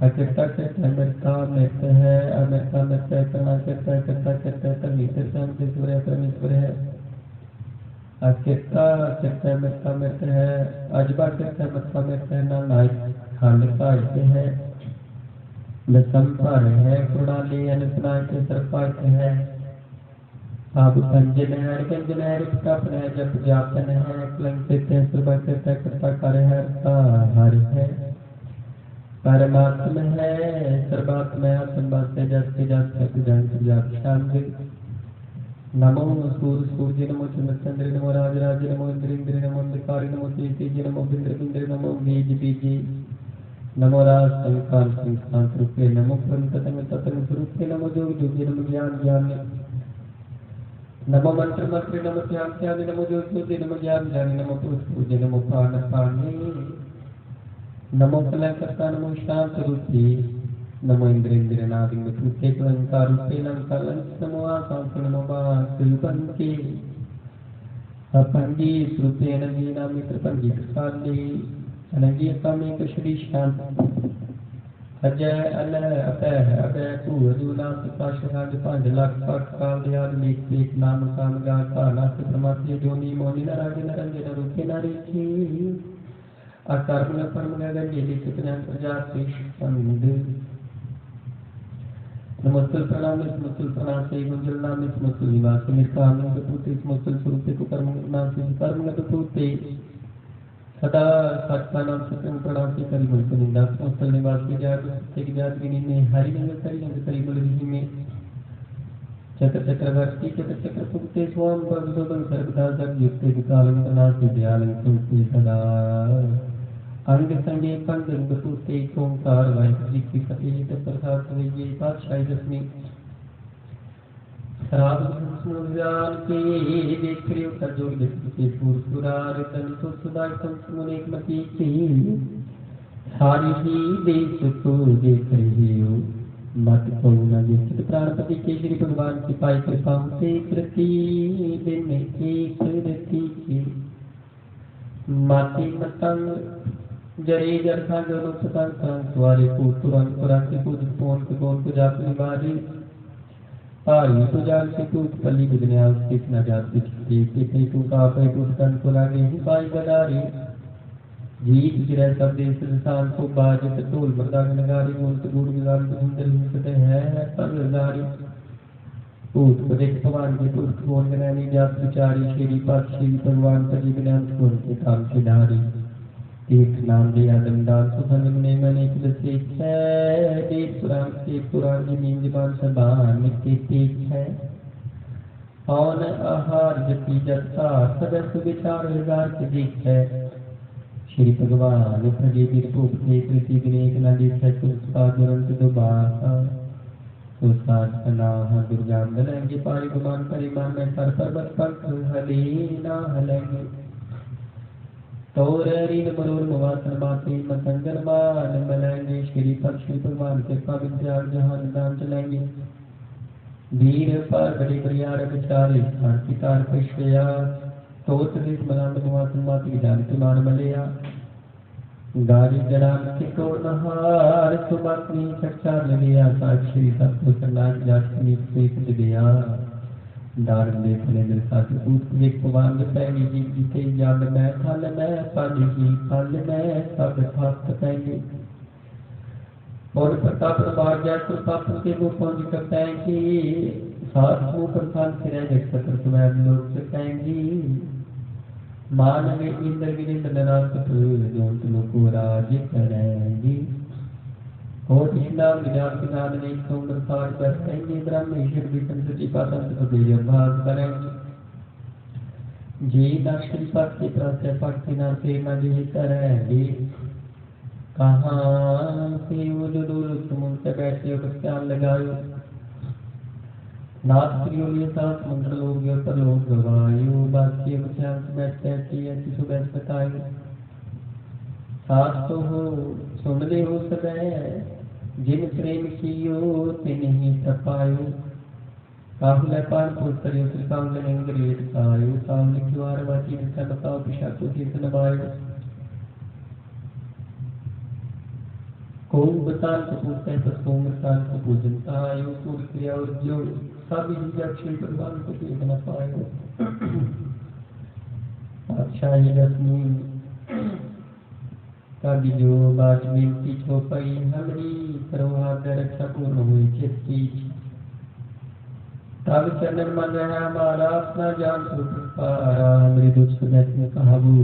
अकृता कृत्य मृता मृत है अमृता मृत है करुणा कृत्य कृत्य कृत्य परमेश्वर है परमेश्वर है अकृता कृत्य मृता मृत है अजबा कृत्य मृता मृत है ना नायक खान काटते है लसंपर है करुणाली अनुपना के सरपाट है आप पंजन है अरगंजन है रुपटापन है जप जापन है कलंकित है सुबह कृत्य कृत्य कार्य है हर है परमात्मा है सर्वात्मा संवाद जाते जाते जात शांत नमो सूर्य नमो चंद्र नमो राज नमो इंद्र नमो अंधकार नमो तेज नमो बिंद्र नमो बीज बीजी नमो राज संकाल रूपे नमो ततंग ततंग स्वरूपे नमो जोग जोगी नमो ज्ञान नमो मंत्र नमो ध्यान नमो जोग नमो ज्ञान नमो पूज नमो पानी नमो कलंकर्ता नमो शांत रूपी नमो इंद्र नादिंग रूपे कलंकार रूपे लंकालंक नमो आकांत नमो बांके अपंगी रूपे नगी नामी प्रपंगी प्रसादी अनगी कामिक श्री शांत अजय अनय अपह अभय कु अजूना प्रकाश राज 5 लाख काल दयाल लीक नाम काम गा काला परमात्मा जोनी मोनी नराज नरंगे रूपे नारी की अकर्म परम गंगे कितने प्रजाति संध नमस्ते प्रणाम से गुंजल नाम नमस्ते निवास निर्काम नमस्ते स्वरूप को कर्म नाम से कर्म नमस्ते सदा सत्ता नाम से प्रणाम से करी मुझको निंदा नमस्ते निवास की जात में हरि नंग करी मुझ में चक्र चक्रवर्ती चक्र चक्र पुगते स्वाम बंधुबं सर्वदा सर्वयुक्ते विकालं तनासि दयालं तुलसी सदा अंग संगे पंग बतूते ओंकार वाहिगुरु जी की फतेह प्रसाद ये पातशाही दसवीं शराब ज्ञान के देख रहे हो तजोड़ के पुरपुरार तन तो सुदाय संसमुन एक मती के सारी ही देश को देख रहे हो मत पौना जिस प्राणपति के श्री भगवान की पाई कृपा से प्रति दिन एक रति के माते मतंग जरे जर खा जरो पतंग संग सवारे को तुरंत तुरंत को फोन को कौन को जाती बारी पारी तो जान से तू पल्ली बिजनिया कितना जाती थी तू का पे तू तन को लागे ही पाई बदारी जीत गिरा सब देश संसार को बाज टोल मर्दांग नगारी मूर्त गुड़ विगार सुंदर हिंसते हैं सब नगारी पूत प्रदेश भगवान के पुरुष कौन गनानी जात विचारी श्री पात श्री भगवान पति ज्ञान कौन के काम की धारी एक नाम दिया दंडान सुखन ने मैंने तुलसी है देव पुराण के पुराण की नींद जबान सबान नित्य तेज है औन आहार जति जत्ता सदस्य विचार विगार के दिख है श्री भगवान प्रजे विरूप के प्रति विनेक नदी है तुलसा दुरंत दुबासा तुलसाज कनाह दुर्गा दलेंगे पारी गुमान परिमान में सर पर्वत पंख हले ना हलेंगे तोर रीन मरोर मवासन माते मतंगन मान मलेंगे श्री भगवान के पवित्र जहान दान चलेंगे वीर पर बड़ी बरियार विचारे शांति तार पेशया तोत देश मनांद मवासन माते जान के मान मलेया गाड़ी जनान के तोड़ नहार सुमतनी चर्चा लगिया साक्षी सबको सन्नाट जाती से दिया दार देखने मेरे साथ पूत एक भगवान के पैनी जी जीते जान मैं फल में पानी की फल में सब फास्ट पैंगे और प्रताप बार जा प्रताप के वो पहुंच सकते हैं कि साथ वो प्रधान से रह सकते तुम्हें लोग सकतेंगी मान में इंद्र गिरिंद्र नरासत जो तुम को राज करेंगी और नाम विज्ञान के नाम ने सुंदर सार करेंगे ब्रह्मेश्वर विष्णु सती पातन सदैव भाग करेंगे जी दक्षिण पथ के प्रत्यय पथ के नाम से न जी करेंगे कहाँ से वो जो दूर तुम से बैठे हो क्या लगायो नाथ प्रियोलिय साथ मंत्र लोग पर लोग गवायो बाकी बचान से बैठते हैं ऐसी सुबह बताए साथ तो हो सुन ले हो सदै जिन प्रेम कियो तिन ही तपायो काहुल पान पुत्र श्रीकांग लेंग्रेट सायो साम लिखवार वाची का बताओ पिशा को तीर्थ नवायो कोम बतान को पूछते हैं तो सोम बतान को पूजन तायो सूर्य क्रिया और जो सभी श्री भगवान को तीर्थ न पायो अच्छा ही रश्मि कभी जो बात मिलती छोपई हमरी करवा कर रक्षा पूर्ण हुई चित्ती तब चंदन मन रहा हमारा अपना जान पारा हमरी दुष्ट में काबू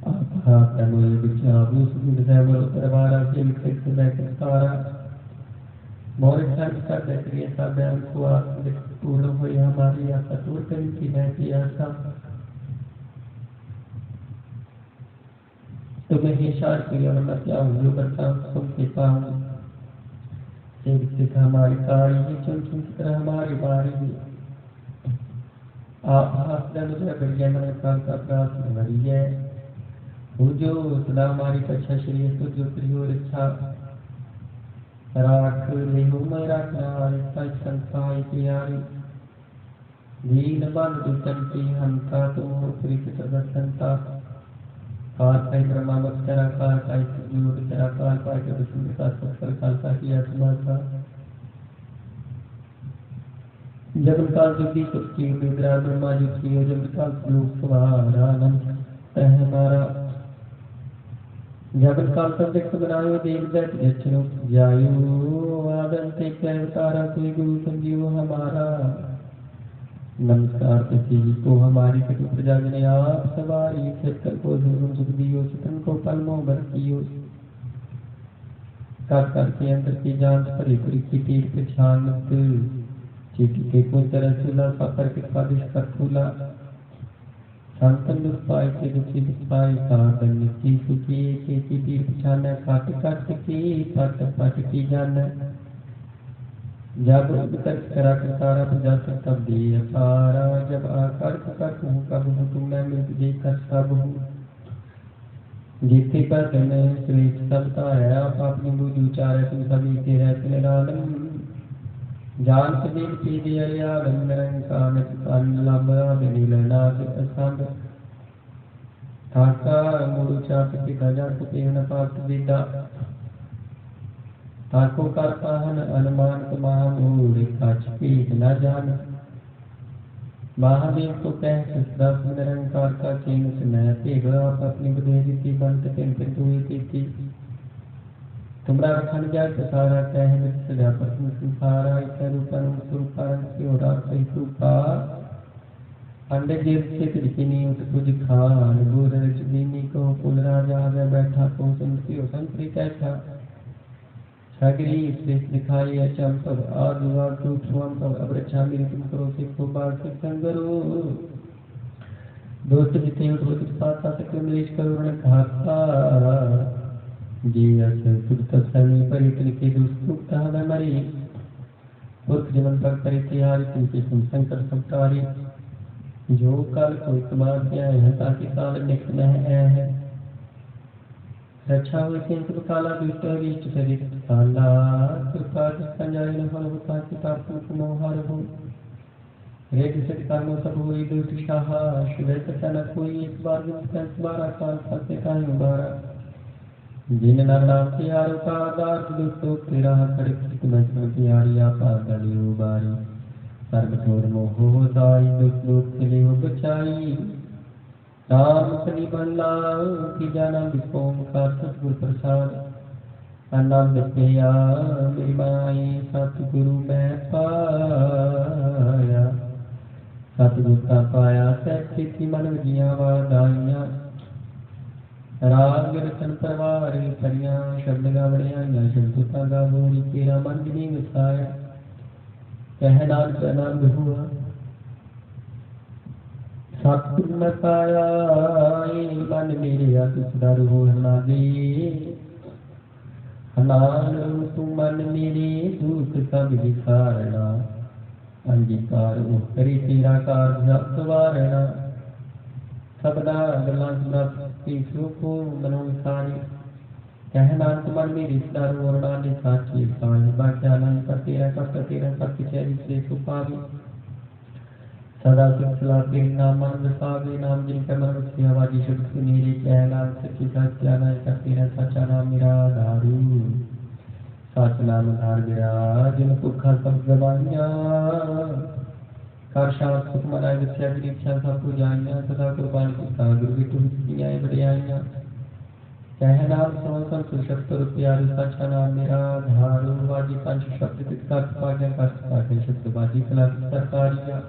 आपा तनुए बिचाबू सुध देवल परवारा के विकृत बैठक तारा मोर खर्च कर देते सब को आप पूर्ण हुई हमारी आशा दूर करी की बैठी आशा तुम्हें हिसार किया मैं क्या हूँ जो करता हूँ सुनते पाऊँ एक हमारी कारी है चुन चुन की तरह हमारी बारी आप हाथ मुझे बढ़िया मैंने प्राण का प्राप्त भरी है वो जो सदा हमारी कक्षा श्री तो जो प्रियो रक्षा राख ले हो मैं रखना इसका संसार की यारी दीन बंद दुचन की हंता तुम हो प्रीत सदस्यता कार कई ब्रह्मा मत्सरा कार कई जीव विचारा कार पाए के विष्णु का सत्तर काल का किया तुम्हारा जब काल जुगी कुत्ती विद्रा ब्रह्मा जुगी हो जब काल लोक सवारा नंद तह हमारा जब काल सब्जेक्ट बनायो देव दैत यक्षणों जायो आदन ते क्या अवतारा कोई गुरु संजीव हमारा नमस्कार प्रति को हमारी कटु प्रजा ने आप सवारी क्षेत्र को धूम सुख दियो चितन को पलमों भर कियो कर के अंदर की जांच परी परी की तीर पे छान चीटी के कुंज रसूला सापर के स्वादिष्ट कठूला संतन दुख पाए के दुखी दुख पाए साधन नित्य सुखी के पीर पिछाना काट काट के पट पट की जाना जब तक करा करतारा प्रजा तब दिए पारा जब आकर कर हूँ कब हूँ तुम मैं मिल जे कर सब हूँ जीते का दिन श्रेष्ठ सब तारा आप अपनी बुझ उचारे तुम सभी के रहते निरालम जान कबीर की दिया निरंकार लंबा नीलनाथ प्रसाद ठाका मुरु चाप की गजा कुपेन पात विदा ताको कर पाहन अनुमान महामूल काच पीत न जान महादेव को कह सदा निरंकार का चिन्ह सुनाया तेग आप अपनी बुद्धि की बंत तिन तिन हुई थी तुमरा रखन जाय सारा कह सदा प्रथम संसारा इस रूपन सुरपारन की ओरा सही रूपा पंडित जी से तिरकिनी उठ कुछ खान गुर रजनी को कुल राजा आगे बैठा को संति हो संतरी कैसा छगरी श्रेष्ठ दिखाई अचंपव आदुआ टूटुअम तब अब्रछा मेरी तुम करो से को बार से संगरो दोस्त जिते हो तो पाता से कमलेश करुण खाता जी असल तुरत सनी पर इतने के दुष्ट कहा मरी पुरख जीवन पर करे तिहारी तुमसे तुम संकर सबतारी जो काल कोई कमार क्या है ताकि काल निकट न है रक्षा हुई सिंह काला दुष्ट विष्ट शरीर काला कृपा संजाय न फल होता कि ताप मोहर हो रेख से कर्मों सब हुई दुष्ट शाहा शुभ तथा न कोई एक बार बारह साल फलते काहे बारा जिन नाम प्यारो का आधार दुष्टों तेरा खड़क में प्यारी आपा गलियो बारी सर्व छोर मोह दाई दुख दुख के लिए बचाई राम कली बल्ला की जाना विस्फोम का सतगुरु प्रसाद आनंद पिया मेरी माई सतगुरु मैं पाया सतगुरु का पाया सैती मन जिया वादाइया राग रतन परवार परिया शब्द गावड़िया शब्द का गावोरी तेरा मन भी मिसाया कहना प्रणाम हुआ सतगुरु न पाया मन मेरे सुधर हो हनादे हनान तू मन मेरे दुख सब विसारना अंगीकार करी तेरा कार्य सवारना सबदा गला सुना को मनो सारी कहना मन मेरी सुधर हो हनादे साची साई बाख्या नहीं कर तेरा कर चेरी से सुपावी सदा सुखलाते नाम विसावे नाम जिनका मन उसकी आवाज़ी शुद्ध सुनीरे क्या नाम सच्ची सत्या नाम करती है सच्चा नाम मेरा दारू सच नाम धार गया जिन पुखा सब गवाइया कर शांत सुख मनाए विद्या की इच्छा सब पूजाइया सदा कुर्बान कुत्ता गुरु की तुम दुनियाएं बढ़ियाइया कह नाम समसन सुशक्त रुपयारी सच्चा नाम मेरा धारू वाजी पंच शब्द तिका पाज्ञा कष्ट पाके शब्द बाजी कला सरकारिया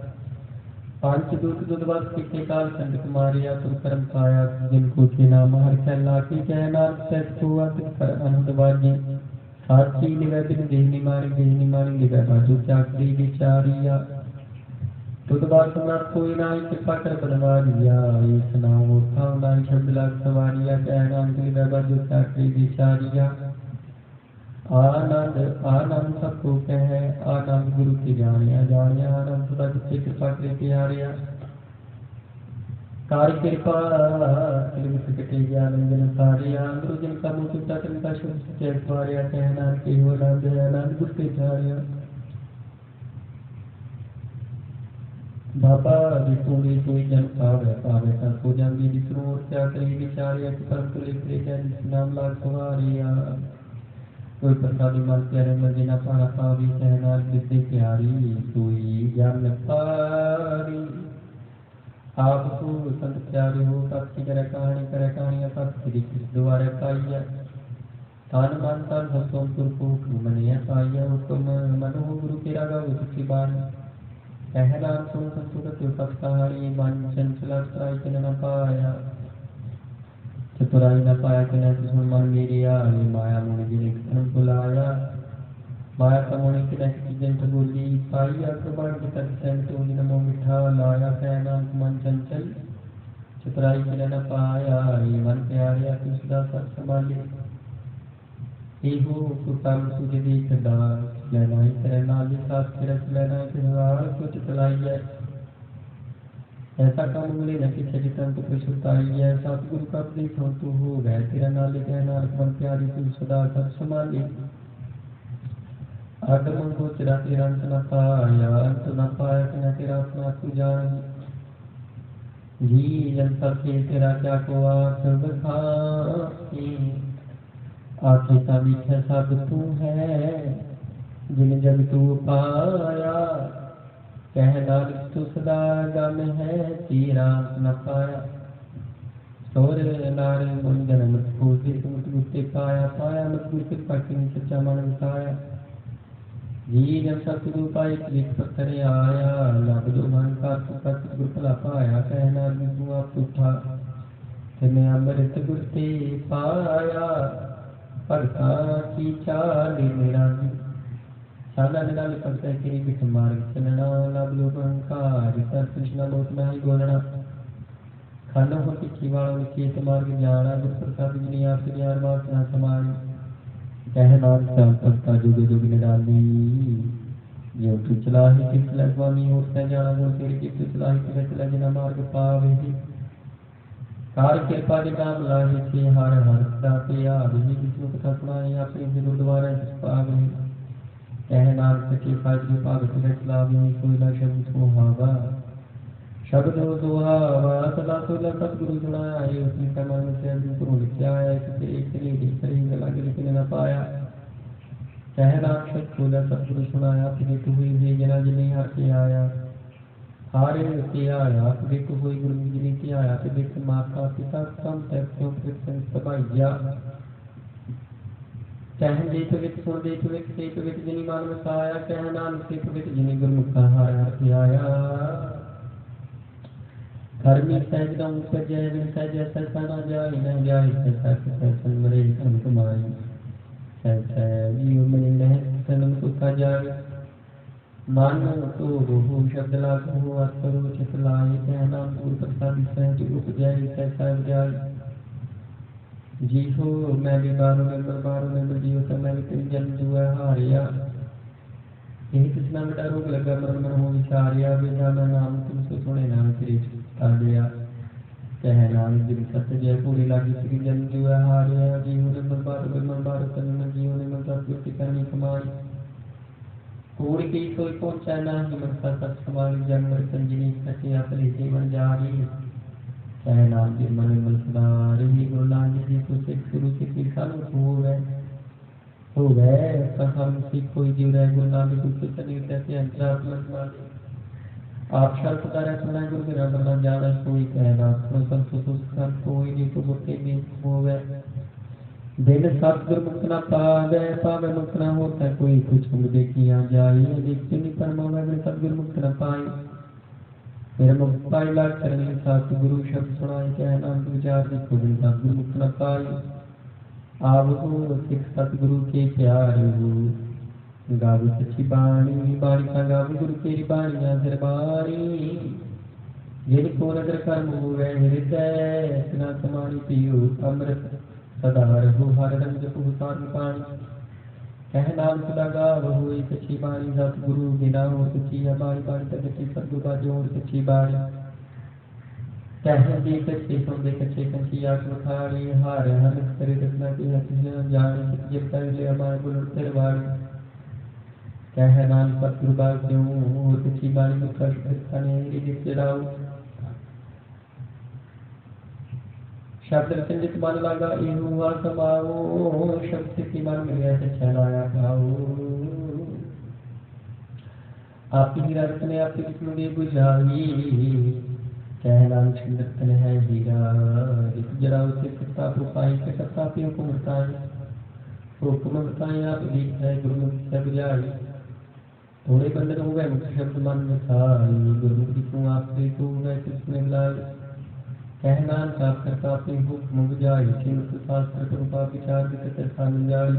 पांच दूत दुधवास के काल संत कुमारिया तुम कर्म पाया जिनको के नाम हर चला की जय नाम सत हुआ कर अनुदवाजी साची निगह दिन देहनी मारी निगह बाजू चाकरी विचारिया दुधवास सम्राट कोई नाई कृपा कर बनवा दिया एक नाम उठा नाई शब्द लाख सवारिया जय नाम निगह बाजू चाकरी विचारिया आनंद आनंद सबको कह आनंद गुरु की जानिया आनंद सदा जिससे कृपा करे प्यारिया कार कृपा कटे ज्ञान जन सारिया गुरु जिन का मुझ का शुभ सत्य स्वारिया कहना के हो आनंद आनंद गुरु के चारिया बाबा जिसको कोई जन पावे का को जान जिसरो क्या करे विचारिया कि परम तुले प्रेम जिस नाम लाग सवारिया कोई प्रसादी मन प्यारे मदीना पाना पावी कहना किसे प्यारी कोई ज्ञान पारी आपको संत प्यारे हो सबकी करे कहानी सबकी किस द्वारे पाइया तान मान तान भक्तों को मनिया पाइया हुक्म मनो गुरु के रागा उसकी बान कहना सुन संतुरत पथ कहानी मन चंचला प्राय न पाया चतुराई न पाया कि न मन मेरी आई माया मुनि जिन बुलाया माया कमोनी के रख की जंत बोली पाई आक्रमण की तक सैन तो नमो मिठा लाया कहनान मन चंचल चतुराई के न पाया ये मन प्यारे तू सदा सत संभाले एहो कुतम तुझे देख दान लेना ही तेरे नाली साथ के रख लेना ही तेरे कुछ चलाई है ऐसा काम मिले न कि चरितन तो प्रसुताई है सतगुरु का उपदेश हो तू हो गए तेरा नाले कहना मन प्यारी तू सदा सत संभाले आगमन को तेरा तेरा अंत न पाया अंत न पाया कि तेरा अपना तू जान जी जन सबके तेरा क्या को आख बखाई आखे का विख्या सब तू है जिन जब तू पाया कहना तू सदा गम है तेरा न पाया सोर नारी मुन जन्म खोजे तुम तुझे पाया पाया मत गुरु पटनी सच्चा मन बताया जी जब सतगुरु पाए लिख पत्थर आया लब जो मन का सुखत गुरु भला पाया कहना तू आप उठा तेने अमृत गुरु ते पाया भगता की चाल मेरा सादा निराल पड़ता है तेरी बिठ मार्ग चलना लब लोग अहंकार कर कृष्णा बहुत नहीं बोलना खानों को तिखी वालों में चेत मार्ग जाना गुरु प्रसाद जिन्हें आपसे ज्ञान वासना समानी कहना चाल पड़ता जुगे जुग निराली जो तू चला ही किस लगवानी होता जाना जो तेरे की तू चला ही तेरे चला जिना मार्ग पावे कार कृपा के नाम लाहे से हर हर दाते आवे विष्णु कथा सुनाए अपने गुरुद्वारा पावे कहना सके फाजी भगत रचलावे कोई ना शब्द सुहावा शब्द सुहावा सदा सुला सतगुरु सुनाए उसने कमल से गुरु लिखा है कि एक ने दूसरे ही लगे लेकिन न पाया कहना सतगुरु सतगुरु सुनाया फिर तू हुई भी जना जिन्हें हर के आया हारे के आया फिर तू हुई गुरु जिन्हें के आया फिर माता पिता कम तक सभाइया कहन दे तो वित सुन दे तो वित से तो वित जिनी मान वसाया कहना से तो वित जिनी गुरमुखा हर हर आया धर्मी सहजदम सजय विन सजय सना जाय न जाय ससन मरे हम कमाई सह जीव में न सनम सुखा जाय मान तो बहु शब्द लागो अतरो चितलाय कहना पूर्ण प्रसाद सहज उपजय सहसा जाय जी हो मैं भी बारों में जियो तो मैं भी तेरी जन्म जुआ हारिया यही कृष्णा बेटा रोग लगा मन हो विचारिया बेजाना नाम तुमसे सुने नाम तेरी छुटा गया कह नाम जिन सत्य जय पूरी लागी तेरी जन्म जुआ हारिया जीव ने मन बारो तन में जीव ने मन सत्य करनी कमाई पूरी की कोई पहुंचा ना ही मन सत्य समाली जन्म संजीवी सत्य अपने जीवन जारी कहना के मन में सदा रही गुरु नानक जी को सिख गुरु से किसान हो गए हम सिख कोई जीव रहे गुरु नानक जी को शरीर कहते अंतरात्मा आप शर्त द्वारा सुना गुरु मेरा बना जाना कोई कहना संत कोई नहीं तो मुक्ति में हो गए दिन सतगुरु मुक्त न पावे मुक्त न होता कोई कुछ मुझे किया जाए देखते नहीं परमावे सतगुरु मुक्त न पाए मेरे मुक्त पाई लाग करने सतगुरु शब्द सुनाए कहना विचार देखो बिन सतगुरु मुक्त न पाए आप हो सिख सतगुरु के प्यारे हो गावी सच्ची बाणी बाणी का गावी गुरु तेरी बाणियां दरबारी जिनको नजर कर्म हो गए हृदय इतना समानी पियो अमृत सदा रहो हर रंग पुसार पानी कहना सदा गाव हो सच्ची बाणी सतगुरु बिना हो सच्ची बाणी बाणी सच्ची सतगुरु का जोड़ सच्ची बाणी कह दे सच्चे सुन कच्चे कंची आत्म खाड़ी हार हर करे रखना के हथियार जाने जब कर ले हमारे गुरु तेरवाड़ी कह नाम सतगुरु का क्यों हो सच्ची बाणी में कष्ट खाने रिजित जड़ाओ शब्द संजित मन लगा हुआ समाओ शब्द की मन में ऐसे चलाया पाओ आपकी हिरत ने आपकी विष्णु ने बुझाई कहना रतन है हीरा जरा उसे सत्ता को पाई के सत्ता पे हुक्म बताए आप लिख है गुरुमुख से बुझाई थोड़े बंदर हो गए मुख्य शब्द मन में था गुरुमुख को आपसे तो गए किसने बुलाए कहना साफ करता अपनी हुक्म बुझाई शास्त्र कृपा विचार विचार मिल जाई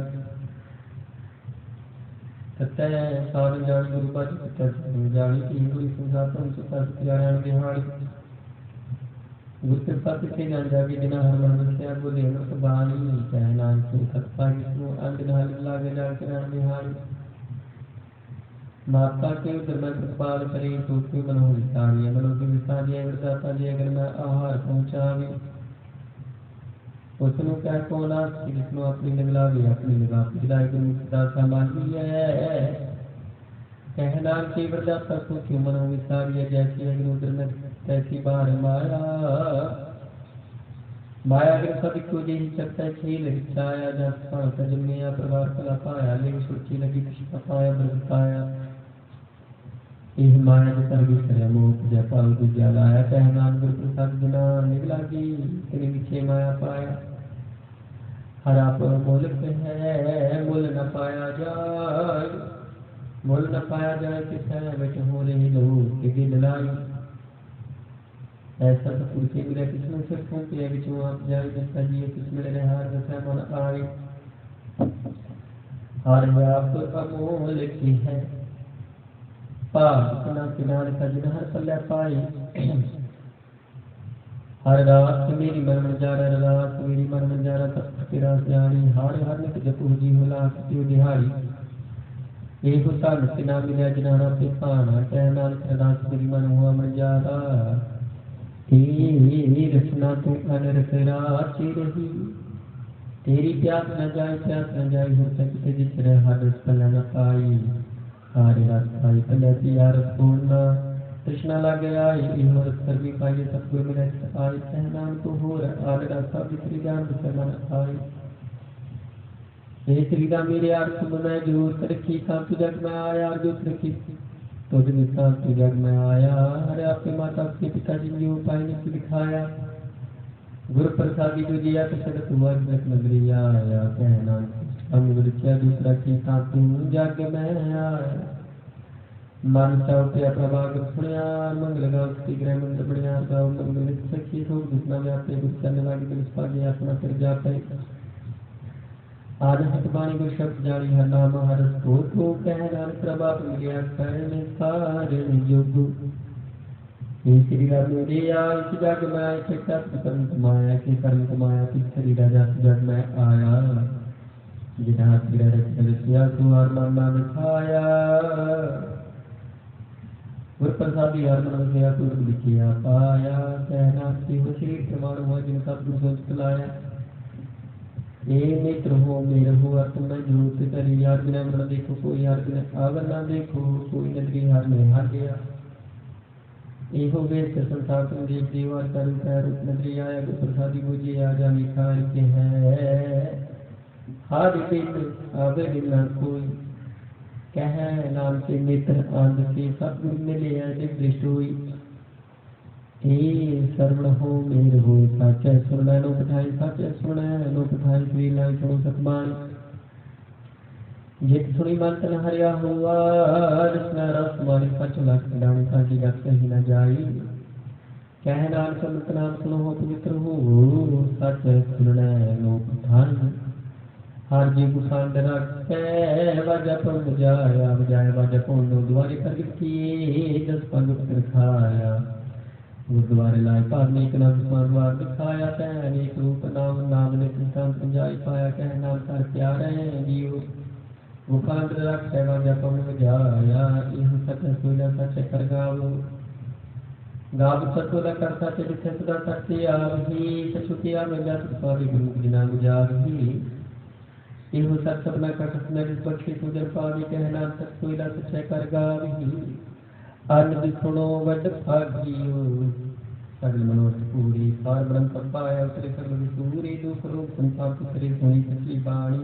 सत्य साधन जानी गुरु बाजी सत्य जानी तीन गुरु संसार तुम सुता सत्यारायण बिहारी गुरु कृपा किसे जान जागी बिना हर मन बसिया बोले अमृत बाणी कह नानक से सत्ता विष्णु अंग ढाल लागे जान किरण बिहारी माता के उदर में कृपाल करे तो क्यों मनो विसारी मनो के विसारी वरदाता जी अगर मैं आहार पहुंचावी उसनु क्या कोना जिसनु अपनी निगलावी अपनी निगाह पिलाए गुरु दासा मानी है कहना के वरदाता को क्यों मनो विसारी जैसी अग्नि में तैसी बार माया माया अगर सब को जेहि सकता खेल छाया जस पास जन्मिया प्रभार कला पाया ले सुची लगी कृष्ण पाया ब्रह्मकाया इह माया कर विसरे मोह जपाल विद्या लाया कहना गुरु प्रसाद बिना निगलागी तेरे पीछे माया पाया हरा पर मोल है मोल न पाया जाए मोल न पाया जाए किस है बैठ हो रही लोग के दिल लाई ऐसा तो पुरखे मिले किसने से फोन किया कि जो आप जाए जैसा जी किस मिले रहे हार जैसा मन आए हर आप अमोल की है पाप ना किनारे का जिन हर पल्ले पाए हर रात मेरी मन जा रहा रात मेरी मन जा रहा तब तेरा जानी हार हर नित जपू जी होला कियो दिहाड़ी एक साल सिना मिला जिनारा पे पाना कहना रात मेरी मन हुआ मन जा रहा तेरी रचना तू अनरस राची रही तेरी प्यास न जाए हो सकते जिस रह हर पल न पाई हारे रात पाई पल यार पूर्ण कृष्णा लगे आई इमर कर भी पाई सतगुरु मिले आई कहना तो हो रहा आलड़ा सब श्री जान मन आई हे श्री राम मेरे यार तुम मैं जो रखी था तू जग में आया जो रखी तुझ मित्रा तू जग में आया अरे आपके माता के पिताजी ने उपाय ने दिखाया गुरु प्रसादी जो दिया तो सदत हुआ जग नगरी आया कहना हम क्या दूसरा की था तू जग में आया मन चाव पे प्रभाग सुनिया मंगल गाँव की ग्रह मंत्र बढ़िया गाँव मंगल सखी हो दूसरा व्यापे गुरु करने वाली दिल पागे अपना कर जाते आज हटवाणी को शब्द जानी हर नाम हर तो कहना प्रभाव मिलिया करने सारे युग हे श्री राम मेरे इस जग में आए के कर्म कमाया के कर्म कमाया कि श्री राजा जग में आया जिना श्री रचिया कुमार मामा दिखाया गुरु प्रसादी हर मन से तुर लिखिया पाया कहना शिव श्री प्रमाण हुआ जिनका गुरु सोच लाया ये मित्र हो मेरे हो तुम जरूरत करी यार बिना मन देखो कोई यार बिना आवर ना देखो कोई नजरी हार में हार गया ये हो गए संसार तुम देव देवर का रूप है रूप नजरी आया गुरु प्रसादी मुझे आ जा निखार के है हार बिन आवे बिना कोई कह नाम से मित्र आंद से सतगुरु मिले ऐसे दृष्ट हुई हे सर्वण हो मेर हो साचे सुन लो पठाई साचे सुन लो पठाई श्री लाई सुनो सतबाणी जित सुनी मन तन हरिया हुआ रसना रस मानी सच लख डाणी साची जग कहीं न जाई कह नानक अमृत नाम सुनो हो पवित्र हो सच सुन लो पठाई हर जी कुसांड रखे वाजा पुन बजाया बजाय वाजा पुन द्वारे प्रगट किए दस पंग खाया गुरुद्वारे लाए पारने एक नाम द्वार दिखाया कहन एक रूप नाम नाम ने कृष्ण समझाई पाया कह नाम कर प्यारे जीव मुखांड रख सेवा जपम बजाया इह सच सुना सच कर गावो गाव सतुला कर सच जिथे सदा सत्य आही सचुतिया में जस स्वामी गुरु बिना गुजारही इह सच सपना का सपना जिस बख्शी तुझर पावी कहना सच सुना सच कर गावही अन्न सुनो वड भागियो सगल मनोरथ पूरी सार ब्रह्म संपाया उतरे सगल सूरी दुख रूप संसार उतरे सोनी सची बाणी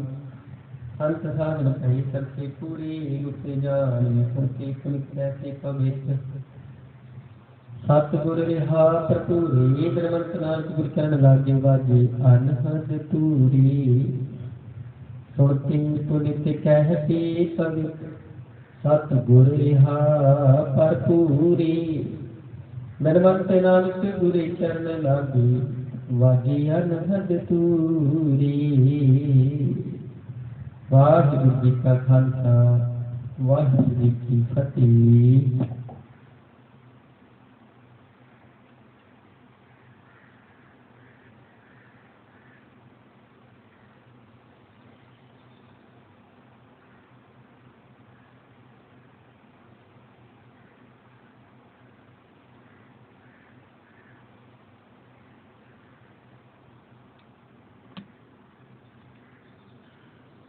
अंत साधन कही सबसे पूरी लुटे जानी सुनके सुनित कैसे पवित्र सतगुर रिहा प्रपूरी ब्रह्मंत नानक गुर चरण लागे वाजे अनहद तूरी सुनते पुनित कहते पवित्र सतगुर रिहा भरपूरी धनवंत नानक गुरे चरण लागे वाजे अनहद तूरी वाहिगुरु जी का खालसा वाहिगुरू जी की फतेह।